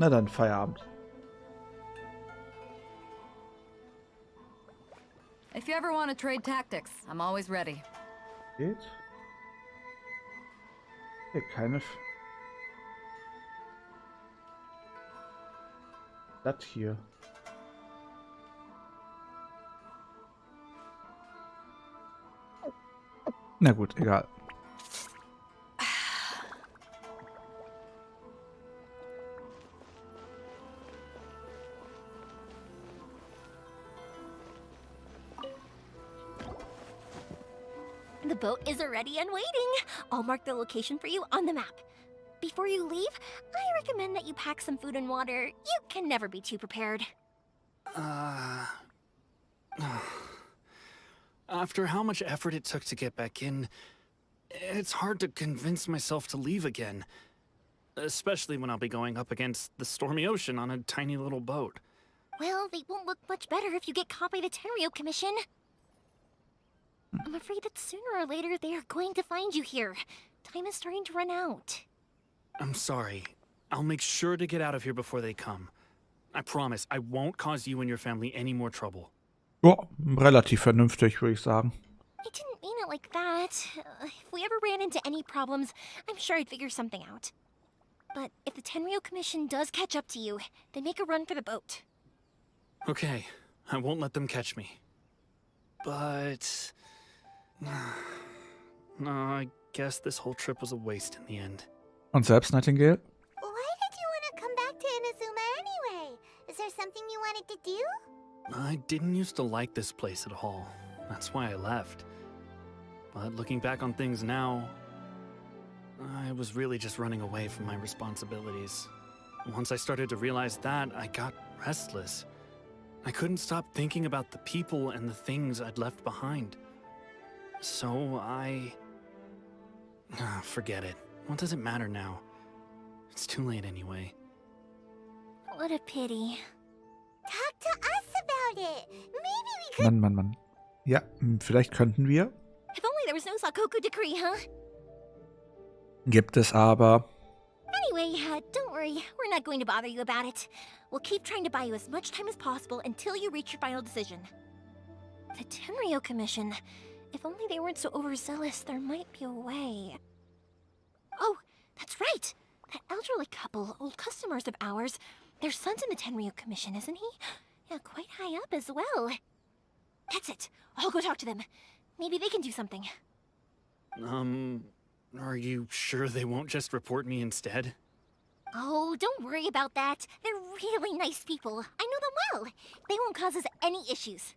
Na dann, Feierabend. If you ever want to trade tactics, I'm always ready. Geht? Hier, keine... Das hier. Na gut, egal. The boat is ready and waiting. I'll mark the location for you on the map. Before you leave, I recommend that you pack some food and water. You can never be too prepared. After how much effort it took to get back in, it's hard to convince myself to leave again. Especially when I'll be going up against the stormy ocean on a tiny little boat. Well, they won't look much better if you get caught by the Tenryou Commission. I'm afraid that sooner or later they are going to find you here. Time is starting to run out. I'm sorry. I'll make sure to get out of here before they come. I promise, I won't cause you and your family any more trouble. Ja, relativ vernünftig, würde ich sagen. I didn't mean it like that. If we ever ran into any problems, I'm sure I'd figure something out. But if the Tenryou Commission does catch up to you, then make a run for the boat. Okay, I won't let them catch me. But... no, I guess this whole trip was a waste in the end. Und selbst, Nightingale? Why did you want to come back to Inazuma anyway? Is there something you wanted to do? I didn't used to like this place at all. That's why I left. But looking back on things now, I was really just running away from my responsibilities. Once I started to realize that, I got restless. I couldn't stop thinking about the people and the things I'd left behind. So forget it. What does it matter now? It's too late anyway. What a pity. Talk to us about it. Maybe we could. Mann. Ja, vielleicht könnten wir. If only there was no Sakoku decree, huh? Gibt es aber. Anyway, don't worry. We're not going to bother you about it. We'll keep trying to buy you as much time as possible until you reach your final decision. The Tenryou Commission. If only they weren't so overzealous, there might be a way. Oh, that's right! That elderly couple, old customers of ours, their son's in the Tenryou Commission, isn't he? Yeah, quite high up as well. That's it. I'll go talk to them. Maybe they can do something. Are you sure they won't just report me instead? Oh, don't worry about that. They're really nice people. I know them well. They won't cause us any issues.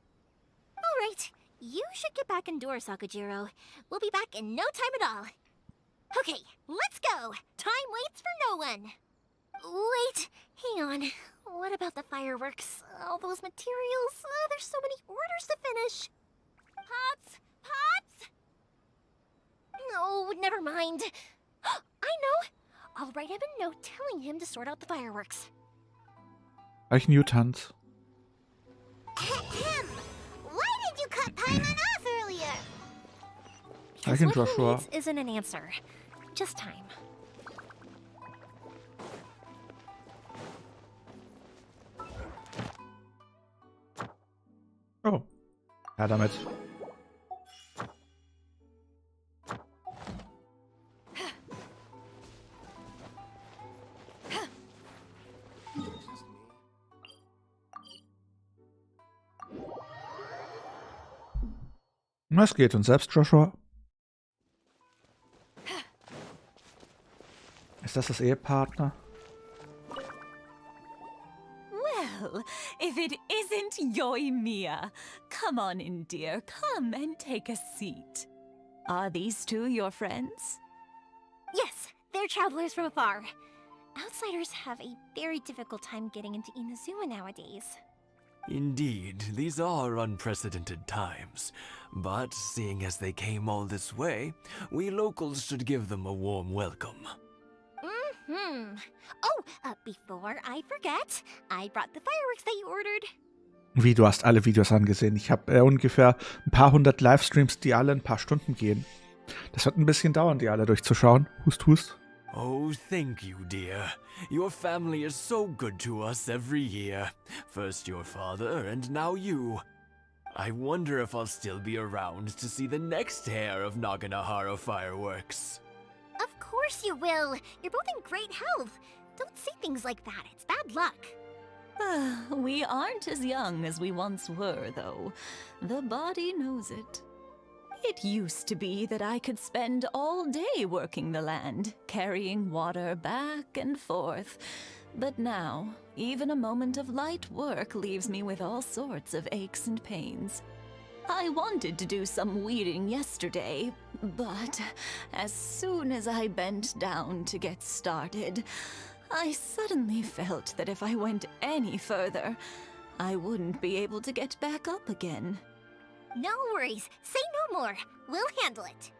All right. You should get back indoors, Sakujiro. We'll be back in no time at all. Okay, let's go. Time waits for no one. Wait, hang on. What about the fireworks? All those materials? There's so many orders to finish. Pops! Pops! No, never mind. I know. I'll write him a note telling him to sort out the fireworks. Welchen Newtons? Ahem. Why did you cut Paimon off earlier? I can What he Joshua. needs isn't an answer. Just time. Oh. Ja, damit. Was geht? Und selbst, Joshua? Ist das Ehepartner? Well, if it isn't Yoimiya, come on in, dear. Come and take a seat. Are these two your friends? Yes, they're travelers from afar. Outsiders have a very difficult time getting into Inazuma nowadays. Indeed, these are unprecedented times. But seeing as they came all this way, we locals should give them a warm welcome. Oh, before I forget, I brought the fireworks that you ordered. Wie, du hast alle Videos angesehen. Ich habe ungefähr ein paar hundert Livestreams, die alle ein paar Stunden gehen. Das wird ein bisschen dauern, die alle durchzuschauen. Hust, hust. Oh, thank you, dear. Your family is so good to us every year. First your father, and now you. I wonder if I'll still be around to see the next hair of Naganahara fireworks. Of course you will. You're both in great health. Don't say things like that. It's bad luck. We aren't as young as we once were, though. The body knows it. It used to be that I could spend all day working the land, carrying water back and forth. But now, even a moment of light work leaves me with all sorts of aches and pains. I wanted to do some weeding yesterday, but as soon as I bent down to get started, I suddenly felt that if I went any further, I wouldn't be able to get back up again. No worries. Say no more. We'll handle it.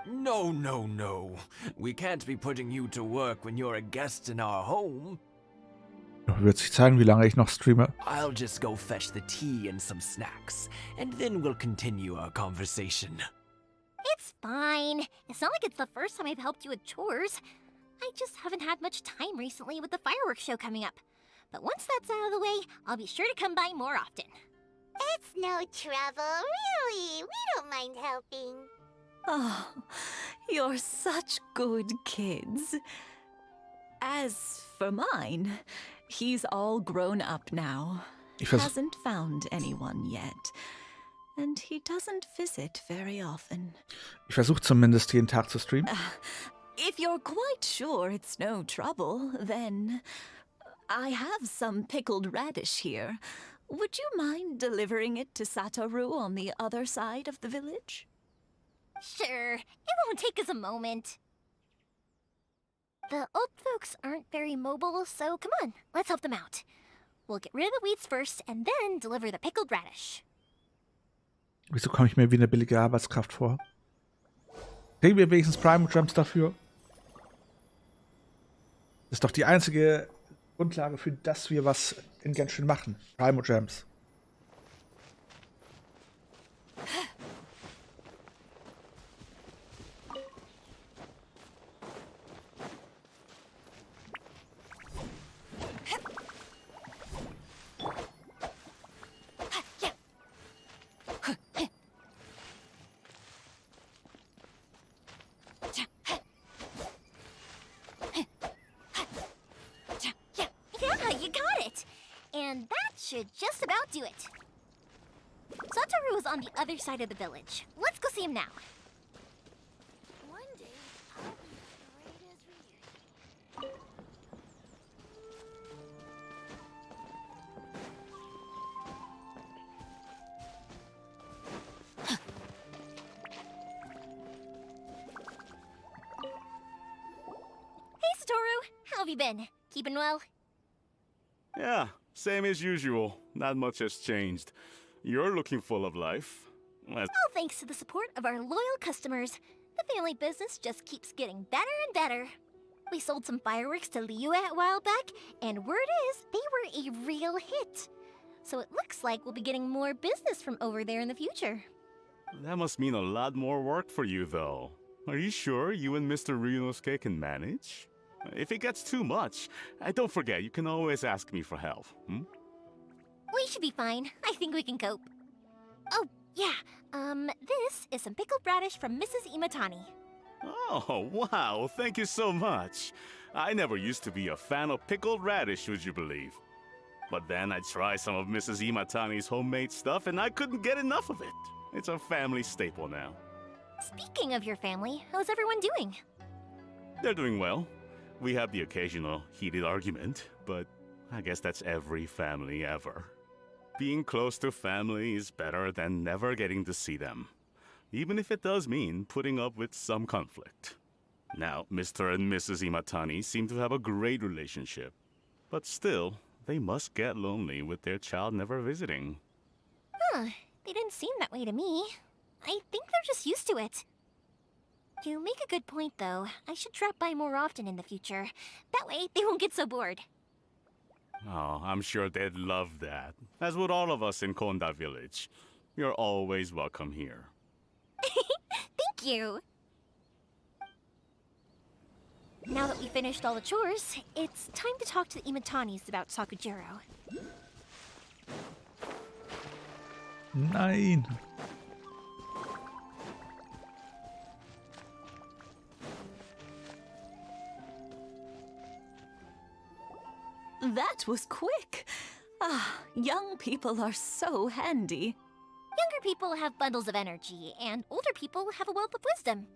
No, no, no. We can't be putting you to work when you're a guest in our home. Wird sich zeigen, wie lange ich noch streame. I'll just go fetch the tea and some snacks, and then we'll continue our conversation. It's fine. It's not like it's the first time I've helped you with chores. I just haven't had much time recently with the fireworks show coming up. But once that's out of the way, I'll be sure to come by more often. It's no trouble, really. We don't mind helping. Oh, you're such good kids. As for mine, he's all grown up now. Hasn't found anyone yet. And he doesn't visit very often. Ich versuche zumindest jeden Tag zu streamen. If you're quite sure it's no trouble, then I have some pickled radish here. Would you mind delivering it to Satoru on the other side of the village? Sure. It won't take us a moment. The old folks aren't very mobile, so come on, let's help them out. We'll get rid of the weeds first and then deliver the pickled radish. Wieso komme ich mir wie eine billige Arbeitskraft vor? Kriegen wir wenigstens Prime Jumps dafür? Das ist doch die einzige Grundlage für das wir was in Genshin machen. Prime Gems. Should just about do it. Satoru is on the other side of the village. Let's go see him now. One day, I'll be as great as Hey, Satoru. How have you been? Keeping well? Yeah. Same as usual. Not much has changed. You're looking full of life. All thanks to the support of our loyal customers. The family business just keeps getting better and better. We sold some fireworks to Liyue a while back, and word is they were a real hit. So it looks like we'll be getting more business from over there in the future. That must mean a lot more work for you, though. Are you sure you and Mr. Ryunosuke can manage? If it gets too much, don't forget, you can always ask me for help. We should be fine. I think we can cope. Oh, yeah. This is some pickled radish from Mrs. Imatani. Oh, wow. Thank you so much. I never used to be a fan of pickled radish, would you believe? But then I tried some of Mrs. Imatani's homemade stuff, and I couldn't get enough of it. It's a family staple now. Speaking of your family, how's everyone doing? They're doing well. We have the occasional heated argument, but I guess that's every family ever. Being close to family is better than never getting to see them, even if it does mean putting up with some conflict. Now, Mr. and Mrs. Imatani seem to have a great relationship, but still, they must get lonely with their child never visiting. Huh, they didn't seem that way to me. I think they're just used to it. You make a good point, though. I should drop by more often in the future. That way, they won't get so bored. Oh, I'm sure they'd love that. As would all of us in Konda Village. You're always welcome here. Thank you! Now that we finished all the chores, it's time to talk to the Imatanis about Sakujiro. Nein. That was quick. Ah, young people are so handy. Younger people have bundles of energy, and older people have a wealth of wisdom.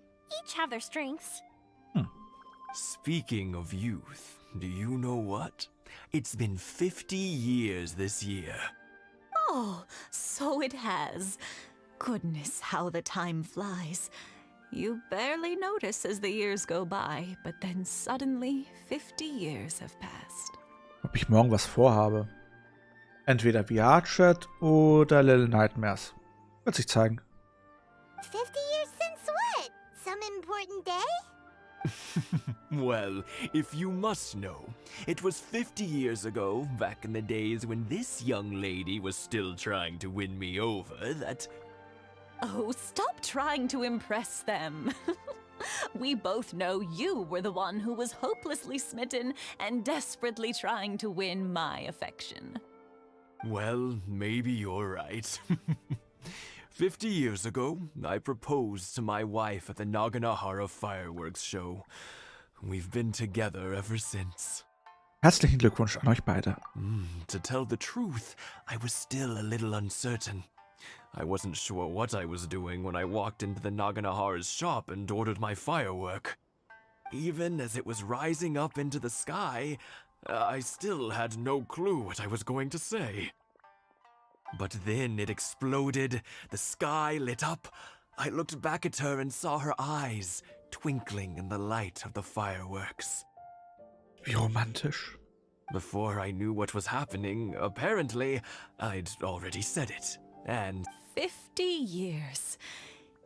Each have their strengths. Speaking of youth, do you know what? It's been 50 years this year. Oh, so it has. Goodness, how the time flies. You barely notice as the years go by, but then suddenly 50 years have passed. Ob ich morgen was vorhabe? Entweder VR-Chat oder Little Nightmares. Wird sich zeigen. 50 years since what? Some important day? Well, if you must know, it was 50 years ago, back in the days when this young lady was still trying to win me over, that... Oh, stop trying to impress them. We both know you were the one who was hopelessly smitten and desperately trying to win my affection. Well, maybe you're right. 50 years ago, I proposed to my wife at the Naganohara fireworks show. We've been together ever since. Herzlichen Glückwunsch an euch beide. To tell the truth, I was still a little uncertain. I wasn't sure what I was doing when I walked into the Naganohara's shop and ordered my firework. Even as it was rising up into the sky, I still had no clue what I was going to say. But then it exploded, the sky lit up. I looked back at her and saw her eyes twinkling in the light of the fireworks. Wie romantisch. Before I knew what was happening, apparently, I'd already said it. And 50 years.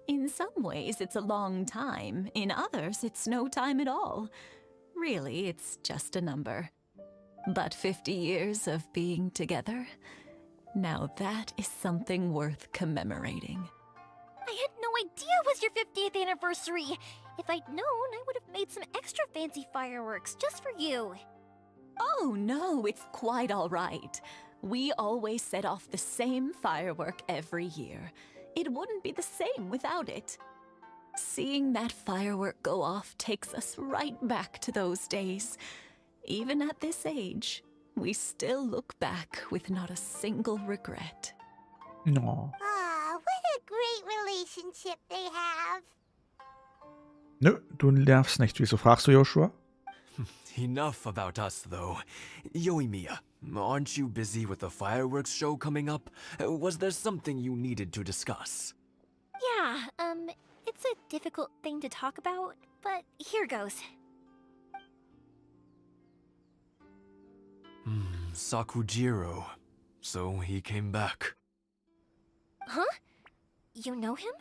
In some ways, it's a long time. In others, it's no time at all. Really, it's just a number. But 50 years of being together, now that is something worth commemorating. I had no idea it was your 50th anniversary. If I'd known, I would have made some extra fancy fireworks just for you. Oh no, it's quite all right. We always set off the same firework every year. It wouldn't be the same without it. Seeing that firework go off takes us right back to those days. Even at this age, we still look back with not a single regret. No. Ah, what a great relationship they have. Nö, du nervst nicht. Wieso fragst du, Joshua? Enough about us, though. Yoimiya, aren't you busy with the fireworks show coming up? Was there something you needed to discuss? Yeah, it's a difficult thing to talk about, but here goes. Sakujiro. So he came back. Huh? You know him?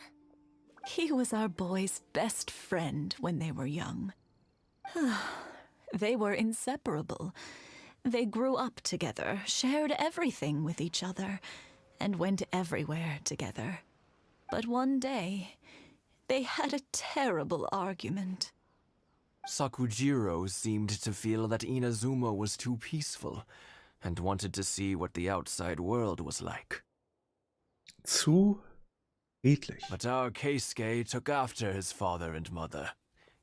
He was our boys' best friend when they were young. They were inseparable. They grew up together, shared everything with each other, and went everywhere together. But one day, they had a terrible argument. Sakujiro seemed to feel that Inazuma was too peaceful, and wanted to see what the outside world was like. Zu friedlich. But our Keisuke took after his father and mother.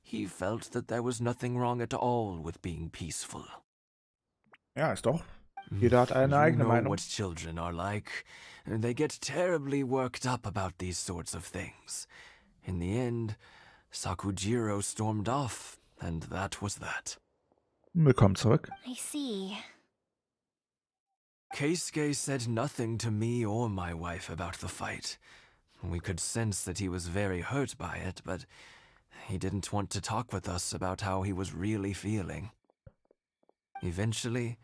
He felt that there was nothing wrong at all with being peaceful. Ja, ist doch. Jeder hat eine eigene You know Meinung. what children are like. They get terribly worked up about these sorts of things. In the end, Sakujiro stormed off, and that was that. Willkommen zurück. I see. Keisuke said nothing to me or my wife about the fight. We could sense that he was very hurt by it, but he didn't want to talk with us about how he was really feeling. Eventually,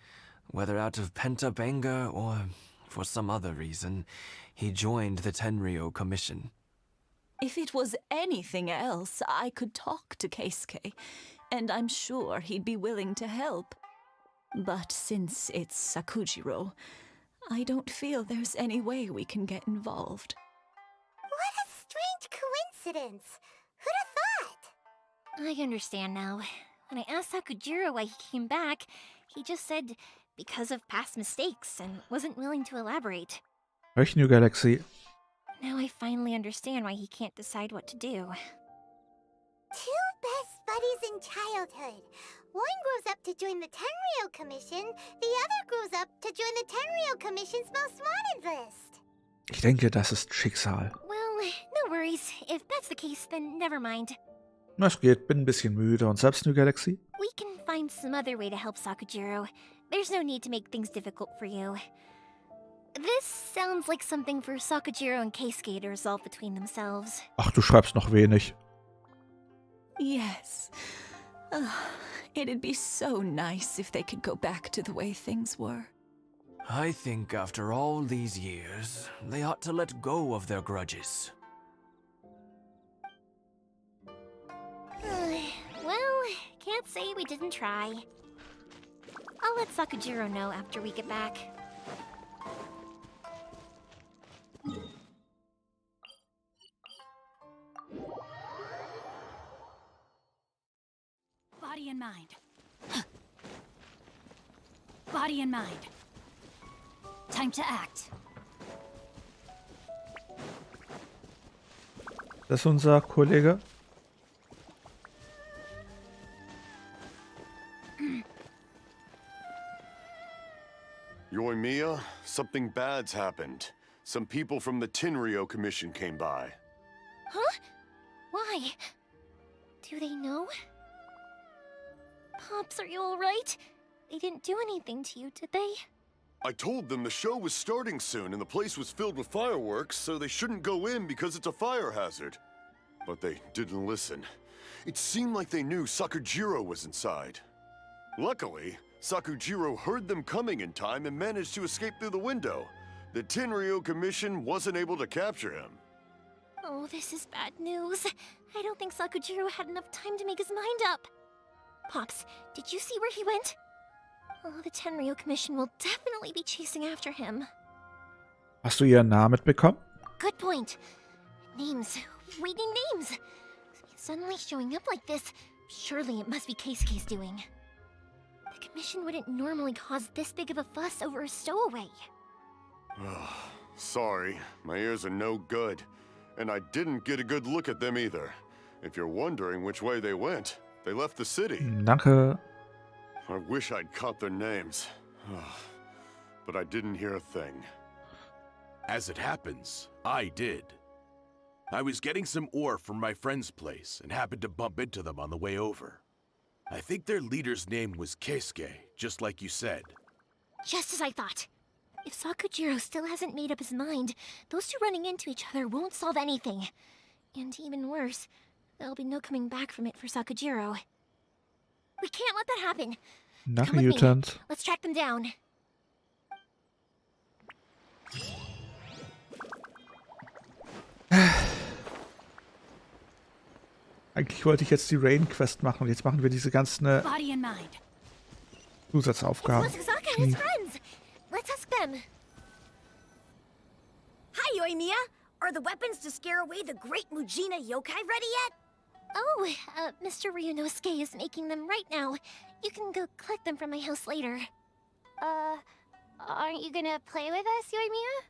whether out of pent-up anger or for some other reason, he joined the Tenryou Commission. If it was anything else, I could talk to Keisuke, and I'm sure he'd be willing to help. But since it's Sakujiro, I don't feel there's any way we can get involved. What a strange coincidence. Who'd have thought? I understand now. When I asked Sakujiro why he came back, he just said because of past mistakes and wasn't willing to elaborate. New Galaxy. Now I finally understand why he can't decide what to do. Two best buddies in childhood. One grows up to join the Tenryou Commission, the other grows up to join the Tenryou Commission's most wanted list. Ich denke, das ist Schicksal. Well, no worries. If that's the case, then never mind. Na, es geht, bin ein bisschen müde. Und selbst New Galaxy? We can find some other way to help Sakujiro. There's no need to make things difficult for you. This sounds like something for Sakujiro and Keisuke to resolve between themselves. Ach, du schreibst noch wenig. Yes. It'd be so nice if they could go back to the way things were. I think after all these years, they ought to let go of their grudges. Well, can't say we didn't try. I'll let Sakujiro know after we get back. Body and mind. Body and mind. Time to act. Das ist unser Kollege. Yoimiya, something bad's happened. Some people from the Tenryou Commission came by. Huh? Why? Do they know? Pops, are you alright? They didn't do anything to you, did they? I told them the show was starting soon and the place was filled with fireworks, so they shouldn't go in because it's a fire hazard. But they didn't listen. It seemed like they knew Sakujiro was inside. Luckily, Sakujiro heard them coming in time and managed to escape through the window. The Tenryou Commission wasn't able to capture him. Oh, this is bad news. I don't think Sakujiro had enough time to make his mind up. Pops, did you see where he went? Oh, the Tenryou Commission will definitely be chasing after him. Hast du ihren Namen mitbekommen? Good point. Names. We need names. Suddenly showing up like this, surely it must be Keisuke's doing. The Commission wouldn't normally cause this big of a fuss over a stowaway. Sorry, my ears are no good. And I didn't get a good look at them either. If you're wondering which way they went, they left the city. Danke. I wish I'd caught their names. But I didn't hear a thing. As it happens, I did. I was getting some ore from my friend's place and happened to bump into them on the way over. I think their leader's name was Keisuke, just like you said. Just as I thought. If Sakujiro still hasn't made up his mind, those two running into each other won't solve anything. And even worse, there'll be no coming back from it for Sakujiro. We can't let that happen. Danke, Come with me. Mutant. Let's track them down. Eigentlich wollte ich jetzt die Raiden-Quest machen und jetzt machen wir diese ganzen Body and mind. Zusatzaufgaben. It's Masazaka and his friends. Let's ask them. Hi, Yoimiya. Are the weapons to scare away the great Mujina yokai ready yet? Oh, Mr. Ryunosuke is making them right now. You can go collect them from my house later. Aren't you gonna play with us, Yoimiya?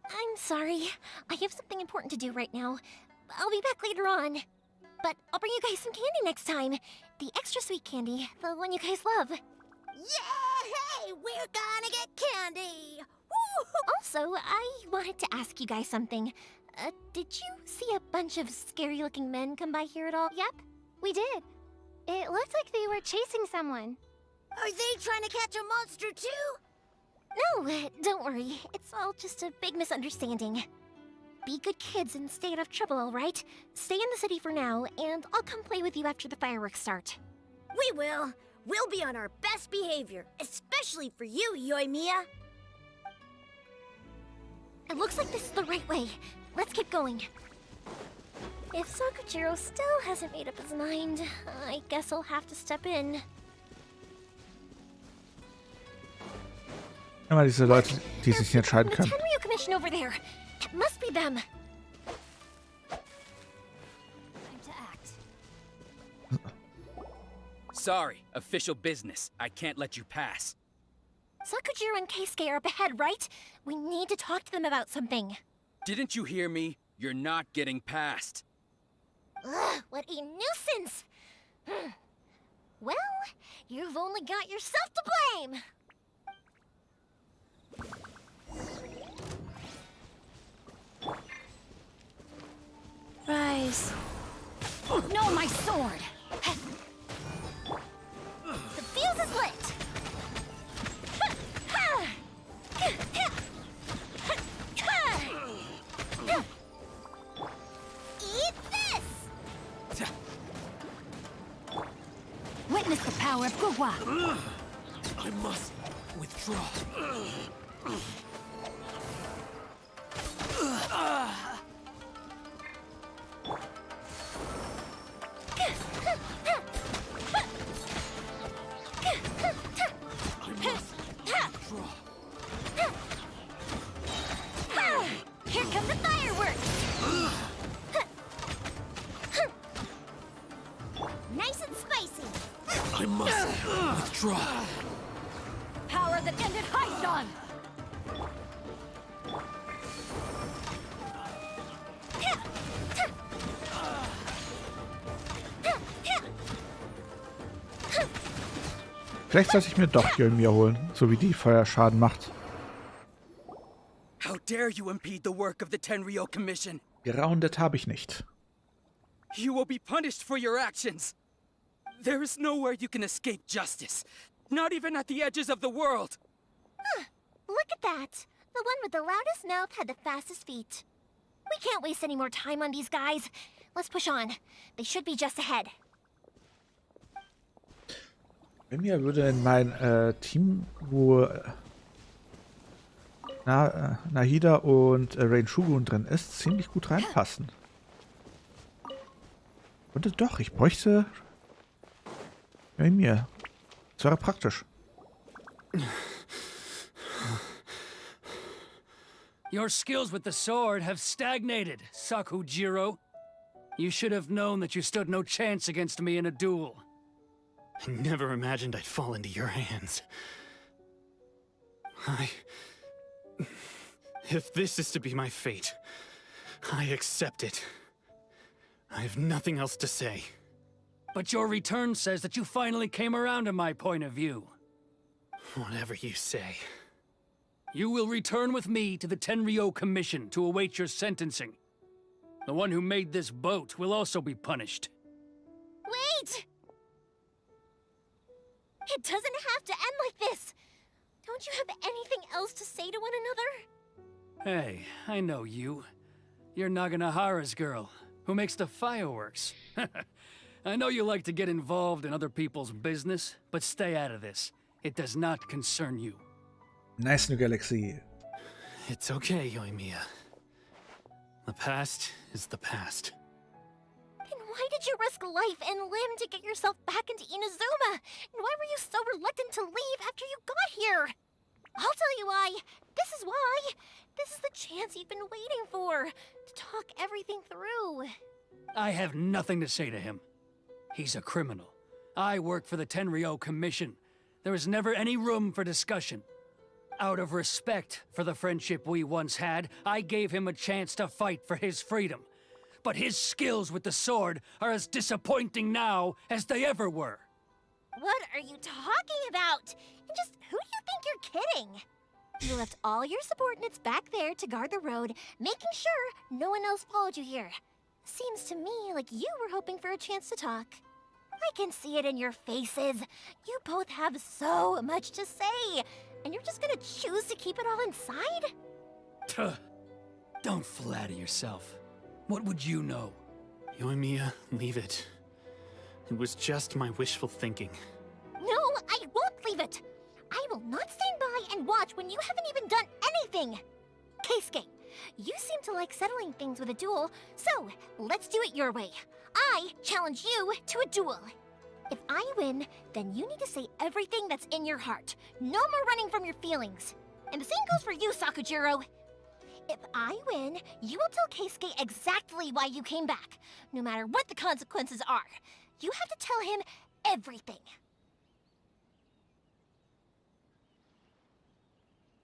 I'm sorry. I have something important to do right now. I'll be back later on. But I'll bring you guys some candy next time. The extra sweet candy, the one you guys love. Yay! We're gonna get candy! Woo! Also, I wanted to ask you guys something. Did you see a bunch of scary-looking men come by here at all? Yep, we did. It looked like they were chasing someone. Are they trying to catch a monster too? No, don't worry. It's all just a big misunderstanding. Be good kids and stay out of trouble, all right? Stay in the city for now, and I'll come play with you after the fireworks start. We will. We'll be on our best behavior, especially for you, Yoimiya. It looks like this is the right way. Let's keep going. If Sakujiro still hasn't made up his mind, I guess I'll have to step in. Immer diese Leute, die sich nicht entscheiden The können. Tenryou Commission over there. It must be them. Time to act. Sorry, official business. I can't let you pass. Sakujiro and Keisuke are up ahead, right? We need to talk to them about something. Didn't you hear me? You're not getting past. Ugh, what a nuisance! Well, you've only got yourself to blame! Rise. No, my sword! The fuse is lit! Eat this! Witness the power of Gugwa! I must withdraw. Here come the fireworks! Nice and spicy! I must withdraw. Power that ended Haidon! Vielleicht sollte ich mir doch Yoimiya holen, so wie die Feuerschaden macht. How dare you impede the work of the Tenryou Commission? Geraundet habe ich nicht. You will be punished for your actions. There is nowhere you can escape justice. Not even at the edges of the world. Huh, look at that. The one with the loudest mouth had the fastest feet. We can't waste any more time on these guys. Let's push on. They should be just ahead. Yoimiya würde in mein Team, wo Nahida und Rain Shugun drin ist, ziemlich gut reinpassen. Und doch, ich bräuchte Yoimiya. Das wäre praktisch. Your skills with the sword have stagnated, Sakujiro. You should have known that you stood no chance against me in a duel. I never imagined I'd fall into your hands. If this is to be my fate, I accept it. I have nothing else to say. But your return says that you finally came around to my point of view. Whatever you say. You will return with me to the Tenryou Commission to await your sentencing. The one who made this boat will also be punished. Wait! It doesn't have to end like this. Don't you have anything else to say to one another? Hey, I know you. You're Naganahara's girl, who makes the fireworks. I know you like to get involved in other people's business, but stay out of this. It does not concern you. Nice new galaxy. It's okay, Yoimiya. The past is the past. Then why did you risk life and limb to get yourself back into Inazuma? And why were you so reluctant to leave after you got here? I'll tell you why. This is why. This is the chance you've been waiting for. To talk everything through. I have nothing to say to him. He's a criminal. I work for the Tenryou Commission. There is never any room for discussion. Out of respect for the friendship we once had, I gave him a chance to fight for his freedom. But his skills with the sword are as disappointing now as they ever were. What are you talking about? And just who do you think you're kidding? You left all your subordinates back there to guard the road, making sure no one else followed you here. Seems to me like you were hoping for a chance to talk. I can see it in your faces. You both have so much to say, and you're just gonna choose to keep it all inside? Tuh. Don't flatter yourself. What would you know? Yoimiya, leave it. It was just my wishful thinking. No, I won't leave it! I will not stand by and watch when you haven't even done anything! Keisuke, you seem to like settling things with a duel, so let's do it your way. I challenge you to a duel. If I win, then you need to say everything that's in your heart. No more running from your feelings. And the same goes for you, Sakujiro. If I win, you will tell Keisuke exactly why you came back, no matter what the consequences are. You have to tell him everything.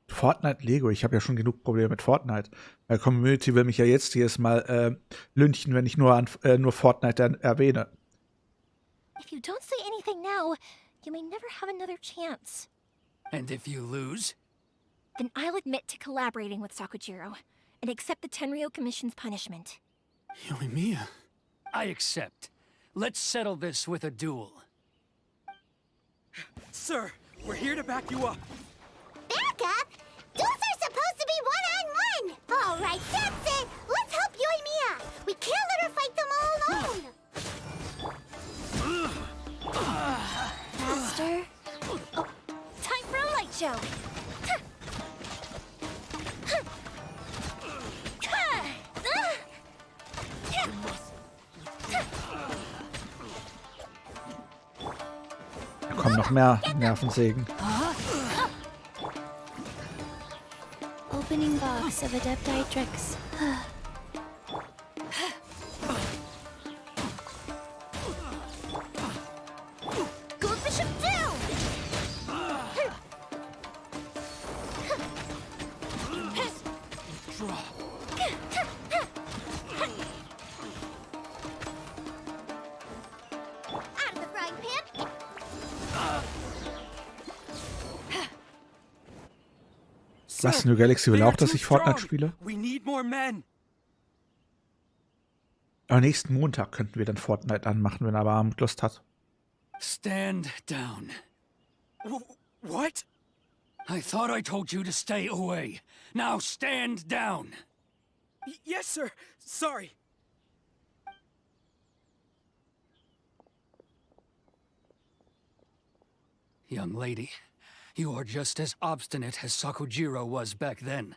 Fortnite Lego, ich habe ja schon genug Probleme mit Fortnite. Die Community will mich ja jetzt jedes Mal lynchen, wenn ich nur Fortnite dann erwähne. If you don't say anything now, you may never have another chance. And if you lose? Then I'll admit to collaborating with Sakujiro and accept the Tenryou Commission's punishment. Yoimiya. I accept. Let's settle this with a duel. Sir, we're here to back you up. Back up? Duels are supposed to be one-on-one! Alright, that's it! Let's help Yoimiya! We can't let her fight them all alone! Master? Oh, time for a light show! Da kommen noch mehr Nervensägen. Opening box of Adepti tricks. Go Bishop down! Out of the frying pan! Was, New Galaxy will auch, dass ich Fortnite spiele? We need more men. Aber nächsten Montag könnten wir dann Fortnite anmachen, wenn aber Abend Lust hat. Stand down. What? I thought I told you to stay away. Now stand down. Yes, sir. Sorry. Young lady, you are just as obstinate as Sakujiro was back then.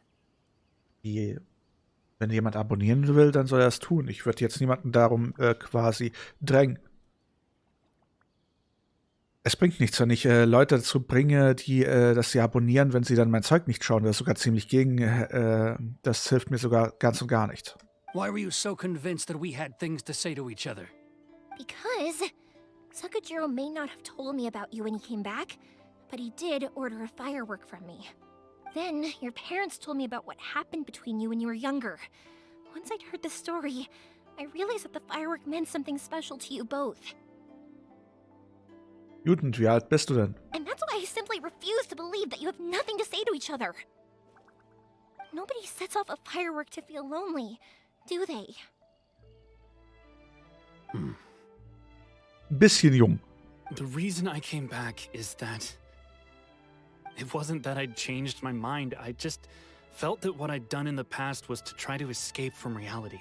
Wenn jemand abonnieren will, dann soll er es tun. Ich würde jetzt niemanden darum quasi drängen. Es bringt nichts, wenn ich Leute dazu bringe, dass sie abonnieren, wenn sie dann mein Zeug nicht schauen. Das ist sogar ziemlich gegen. Das hilft mir sogar ganz und gar nicht. Why were you so convinced that we had things to say to each other? Because Sakujiro may not have told me about you when he came back, but he did order a firework from me. Then, your parents told me about what happened between you when you were younger. Once I'd heard the story, I realized that the firework meant something special to you both. Judith, wie alt bist du denn? And that's why I simply refuse to believe that you have nothing to say to each other. Nobody sets off a firework to feel lonely, do they? Bisschen jung. The reason I came back is that it wasn't that I'd changed my mind. I just felt that what I'd done in the past was to try to escape from reality.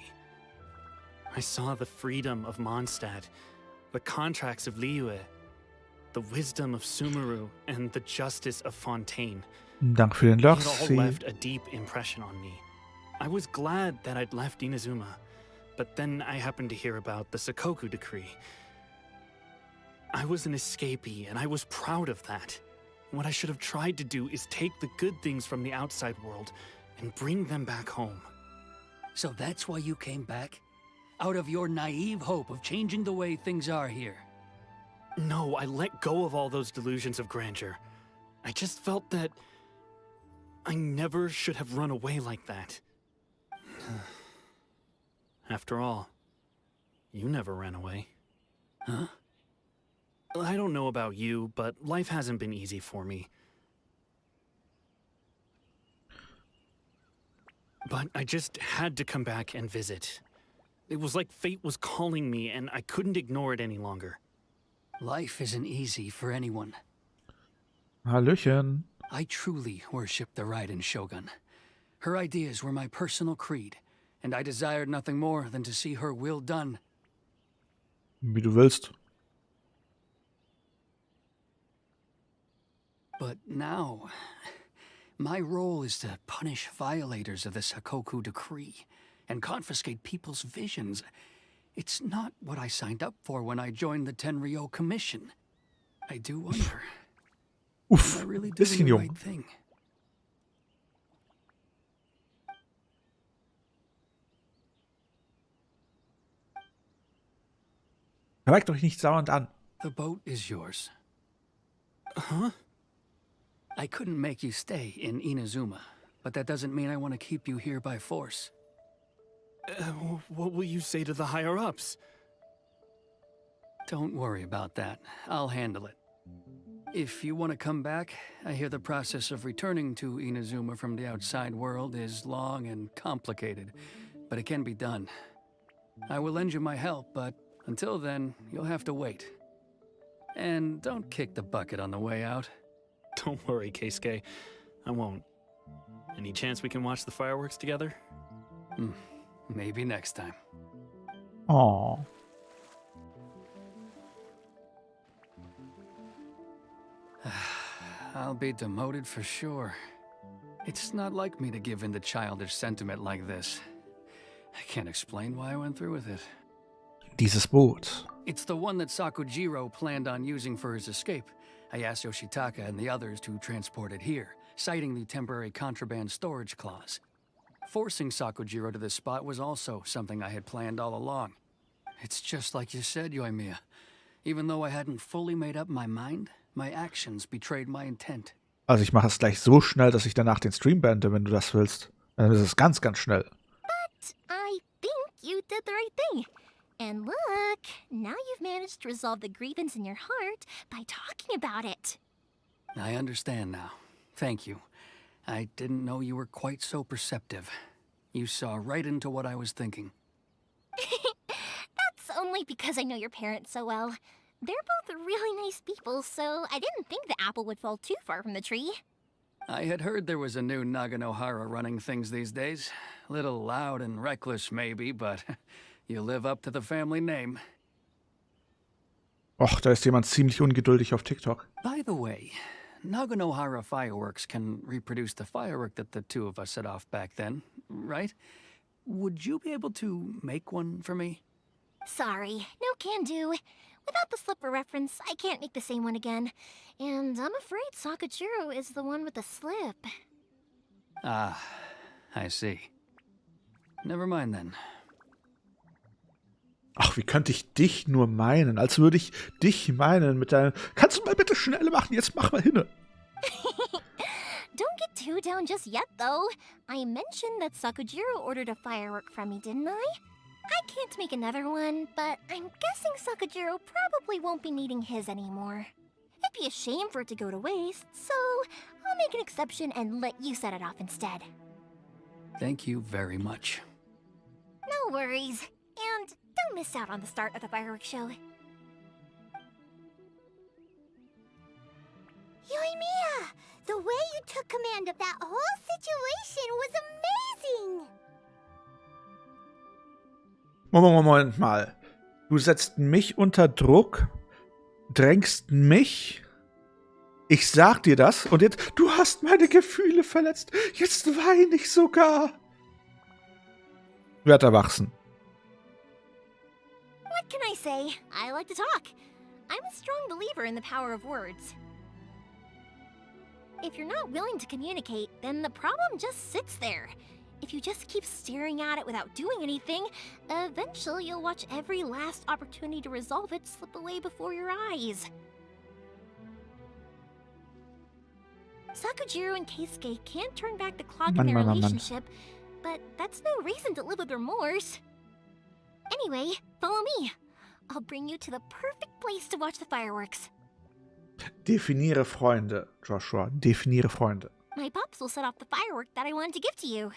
I saw the freedom of Mondstadt, the contracts of Liyue, the wisdom of Sumeru, and the justice of Fontaine. Dank für den It all Lochsee. left a deep impression on me. I was glad that I'd left Inazuma, but then I happened to hear about the Sakoku decree. I was an escapee, and I was proud of that. What I should have tried to do is take the good things from the outside world and bring them back home. So that's why you came back? Out of your naive hope of changing the way things are here? No, I let go of all those delusions of grandeur. I just felt that I never should have run away like that. After all, you never ran away. Huh? I don't know about you, but life hasn't been easy for me. But I just had to come back and visit. It was like fate was calling me, and I couldn't ignore it any longer. Life isn't easy for anyone. Hallöchen. I truly worship the Raiden Shogun. Her ideas were my personal creed, and I desired nothing more than to see her will done. Wie du willst. But now, my role is to punish violators of the Sakoku decree and confiscate people's visions. It's not what I signed up for when I joined the Tenryou Commission. I do wonder, am I really doing bisschen the jung. right thing? Merkt euch nicht sauernd an. The boat is yours. Huh? I couldn't make you stay in Inazuma, but that doesn't mean I want to keep you here by force. What will you say to the higher-ups? Don't worry about that. I'll handle it. If you want to come back, I hear the process of returning to Inazuma from the outside world is long and complicated, but it can be done. I will lend you my help, but until then, you'll have to wait. And don't kick the bucket on the way out. Don't worry, Keisuke. I won't. Any chance we can watch the fireworks together? Maybe next time. Oh. I'll be demoted for sure. It's not like me to give in to childish sentiment like this. I can't explain why I went through with it. Dieses Boot. It's the one that Sakujiro planned on using for his escape. I asked Yoshitaka and the others to transport it here, citing the temporary contraband storage clause. Forcing Sakujiro to this spot was also something I had planned all along. It's just like you said, Yoimiya. Even though I hadn't fully made up my mind, my actions betrayed my intent. Also ich mache es gleich so schnell, dass ich danach den Stream beende, wenn du das willst. Dann ist es ganz, ganz schnell. But I think you did the right thing. And look, now you've managed to resolve the grievance in your heart by talking about it. I understand now. Thank you. I didn't know you were quite so perceptive. You saw right into what I was thinking. That's only because I know your parents so well. They're both really nice people, so I didn't think the apple would fall too far from the tree. I had heard there was a new Naganohara running things these days. Little loud and reckless, maybe, but you live up to the family name. Och, da ist jemand ziemlich ungeduldig auf TikTok. By the way, Naganohara fireworks can reproduce the firework that the two of us set off back then, right? Would you be able to make one for me? Sorry, no can do. Without the slipper reference, I can't make the same one again. And I'm afraid Sakujiro is the one with the slip. Ah, I see. Never mind then. Ach, wie könnte ich dich nur meinen? Als würde ich dich meinen mit deinem... Kannst du mal bitte schnell machen? Jetzt mach mal hin. Don't get too down just yet, though. I mentioned that Sakujiro ordered a firework from me, didn't I? I can't make another one, but I'm guessing Sakujiro probably won't be needing his anymore. It'd be a shame for it to go to waste, so I'll make an exception and let you set it off instead. Thank you very much. No worries. And don't miss out on the start of the fireworks show. Yoimiya, the way you took command of that whole situation was amazing! Moment mal. Du setzt mich unter Druck, drängst mich. Ich sag dir das und jetzt, du hast meine Gefühle verletzt. Jetzt weine ich sogar. Werd erwachsen. What can I say? I like to talk. I'm a strong believer in the power of words. If you're not willing to communicate, then the problem just sits there. If you just keep staring at it without doing anything, eventually you'll watch every last opportunity to resolve it slip away before your eyes. Sakujiro and Keisuke can't turn back the clock in their relationship, but that's no reason to live with remorse. Anyway, follow me. I'll bring you to the perfect place to watch the fireworks. Definiere Freunde, Joshua. Definiere Freunde. My pops will set off the firework that I wanted to give to you.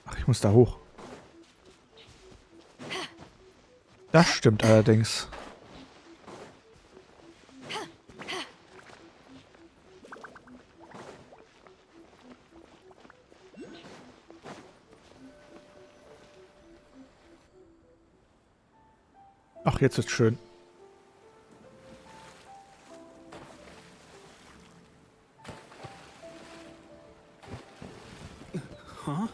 Ach, ich muss da hoch. Das stimmt allerdings. Ach, jetzt ist schön. Huh?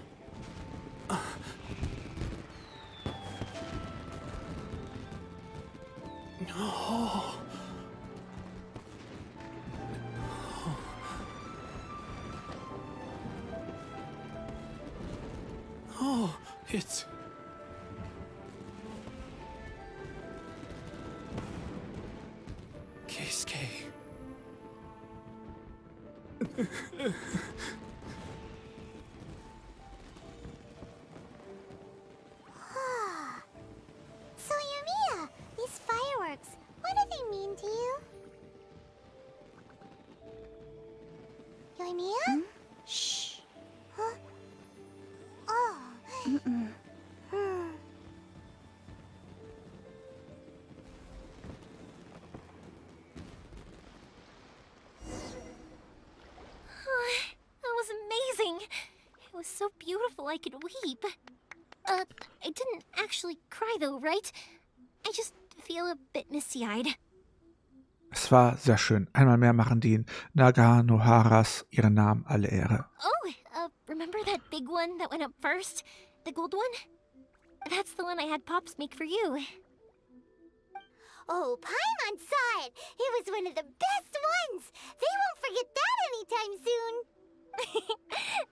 Oh. Oh, it's... Keisuke. So, Yumiya, these fireworks, what do they mean to you? Yumiya? Shh. Huh? Oh. That was amazing. It was so beautiful I could weep. I didn't actually cry though, right? I just feel a bit misty-eyed. Es war sehr schön. Einmal mehr machen die Naganoharas ihren Namen alle Ehre. Oh, remember that big one that went up first? The gold one? That's the one I had Pops make for you. Oh, Paimon saw it. It was one of the best ones. They won't forget that anytime soon.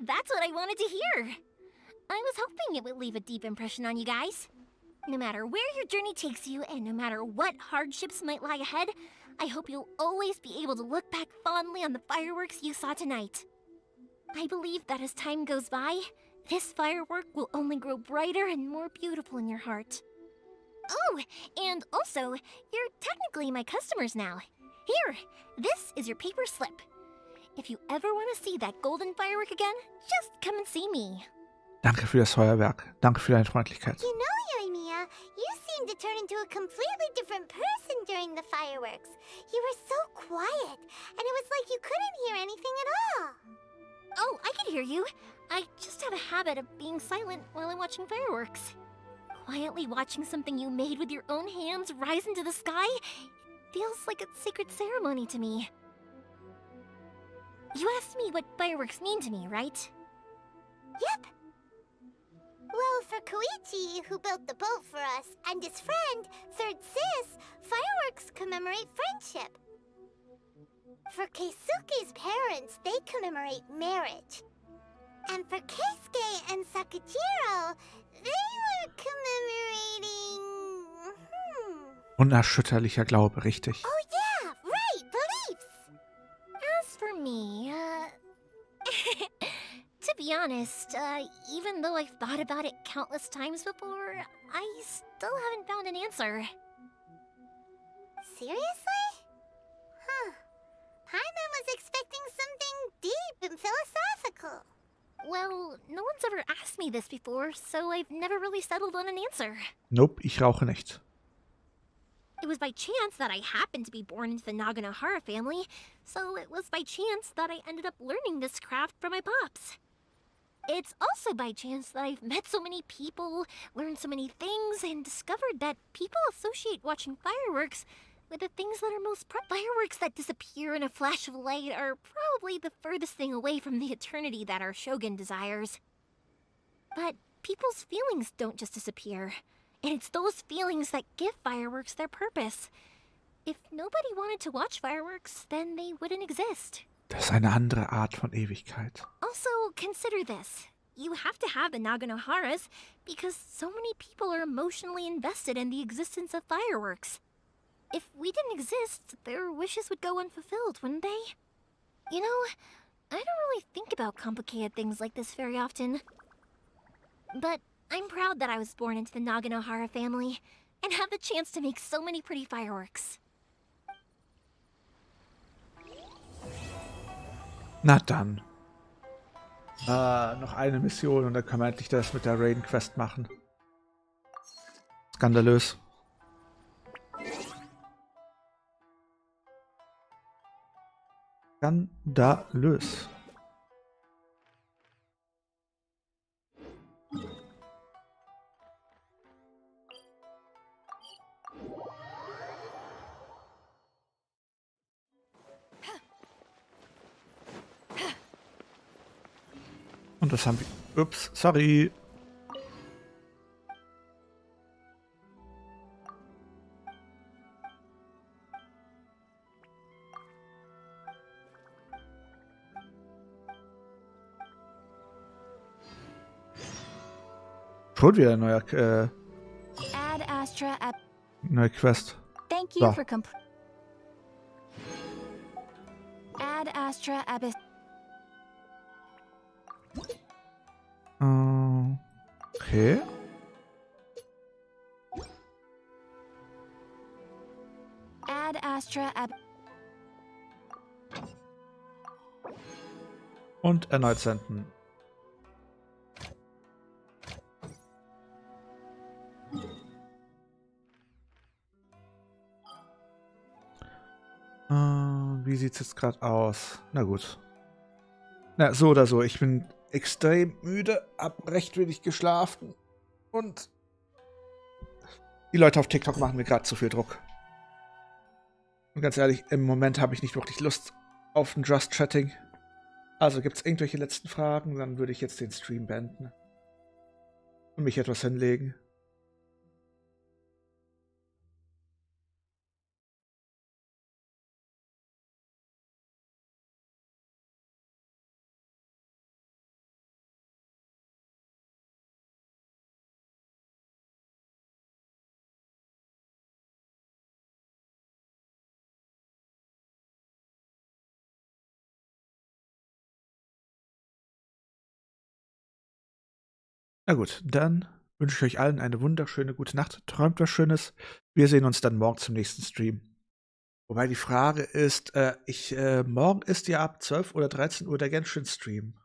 That's what I wanted to hear. I was hoping it would leave a deep impression on you guys. No matter where your journey takes you, and no matter what hardships might lie ahead, I hope you'll always be able to look back fondly on the fireworks you saw tonight. I believe that as time goes by, this firework will only grow brighter and more beautiful in your heart. Oh, and also, you're technically my customers now. Here, this is your paper slip. If you ever want to see that golden firework again, just come and see me. Danke für das Feuerwerk. Danke für deine Freundlichkeit. You know, Yumiya, you seemed to turn into a completely different person during the fireworks. You were so quiet, and it was like you couldn't hear anything at all. Oh, I can hear you. I just have a habit of being silent while I'm watching fireworks. Quietly watching something you made with your own hands rise into the sky feels like a sacred ceremony to me. You asked me what fireworks mean to me, right? Yep. Well, for Koichi, who built the boat for us, and his friend, Third Sis, fireworks commemorate friendship. For Keisuke's parents, they commemorate marriage. And for Keisuke and Sakujiro, they were commemorating... Unerschütterlicher Glaube, richtig. Oh yeah, right, beliefs! As for me, to be honest, even though I've thought about it countless times before, I still haven't found an answer. Seriously? Huh. Paimon was expecting something deep and philosophical. Well, no one's ever asked me this before, so I've never really settled on an answer. Nope, ich rauche nicht. It was by chance that I happened to be born into the Naganohara family, so it was by chance that I ended up learning this craft from my pops. It's also by chance that I've met so many people, learned so many things, and discovered that people associate watching fireworks with the things that are most fireworks that disappear in a flash of light are probably the furthest thing away from the eternity that our shogun desires. But people's feelings don't just disappear, and it's those feelings that give fireworks their purpose. If nobody wanted to watch fireworks, then they wouldn't exist. Das ist eine andere Art von Ewigkeit. Also, consider this. You have to have the Naganoharas because so many people are emotionally invested in the existence of fireworks. If we didn't exist, their wishes would go unfulfilled, wouldn't they? You know, I don't really think about complicated things like this very often. But I'm proud that I was born into the Naganohara family and have the chance to make so many pretty fireworks. Na dann. Noch eine Mission und dann können wir endlich das mit der Raiden-Quest machen. Skandalös. Skandalös. Und das haben wir. Ups, sorry. Schon wieder ein neuer, Add Astra at. neue Quest. Thank you So. for Add Astra Abyss. Okay. Add Astra Ab. Und erneut senden. Wie sieht's jetzt gerade aus? Na gut. Na, so oder so. Ich bin extrem müde, hab recht wenig geschlafen und die Leute auf TikTok machen mir gerade zu viel Druck. Und ganz ehrlich, im Moment habe ich nicht wirklich Lust auf ein Just Chatting. Also gibt's irgendwelche letzten Fragen, dann würde ich jetzt den Stream beenden und mich etwas hinlegen. Na gut, dann wünsche ich euch allen eine wunderschöne gute Nacht. Träumt was Schönes. Wir sehen uns dann morgen zum nächsten Stream. Wobei die Frage ist, morgen ist ja ab 12 oder 13 Uhr der Genshin-Stream.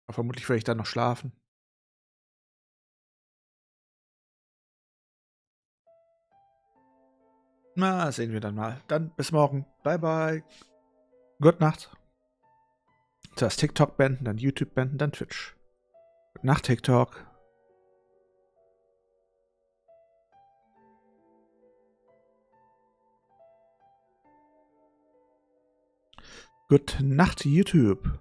Aber vermutlich werde ich dann noch schlafen. Na, sehen wir dann mal. Dann bis morgen. Bye, bye. Gute Nacht. Zuerst TikTok beenden, dann YouTube beenden, dann Twitch. Gute Nacht, TikTok. Gute Nacht, YouTube.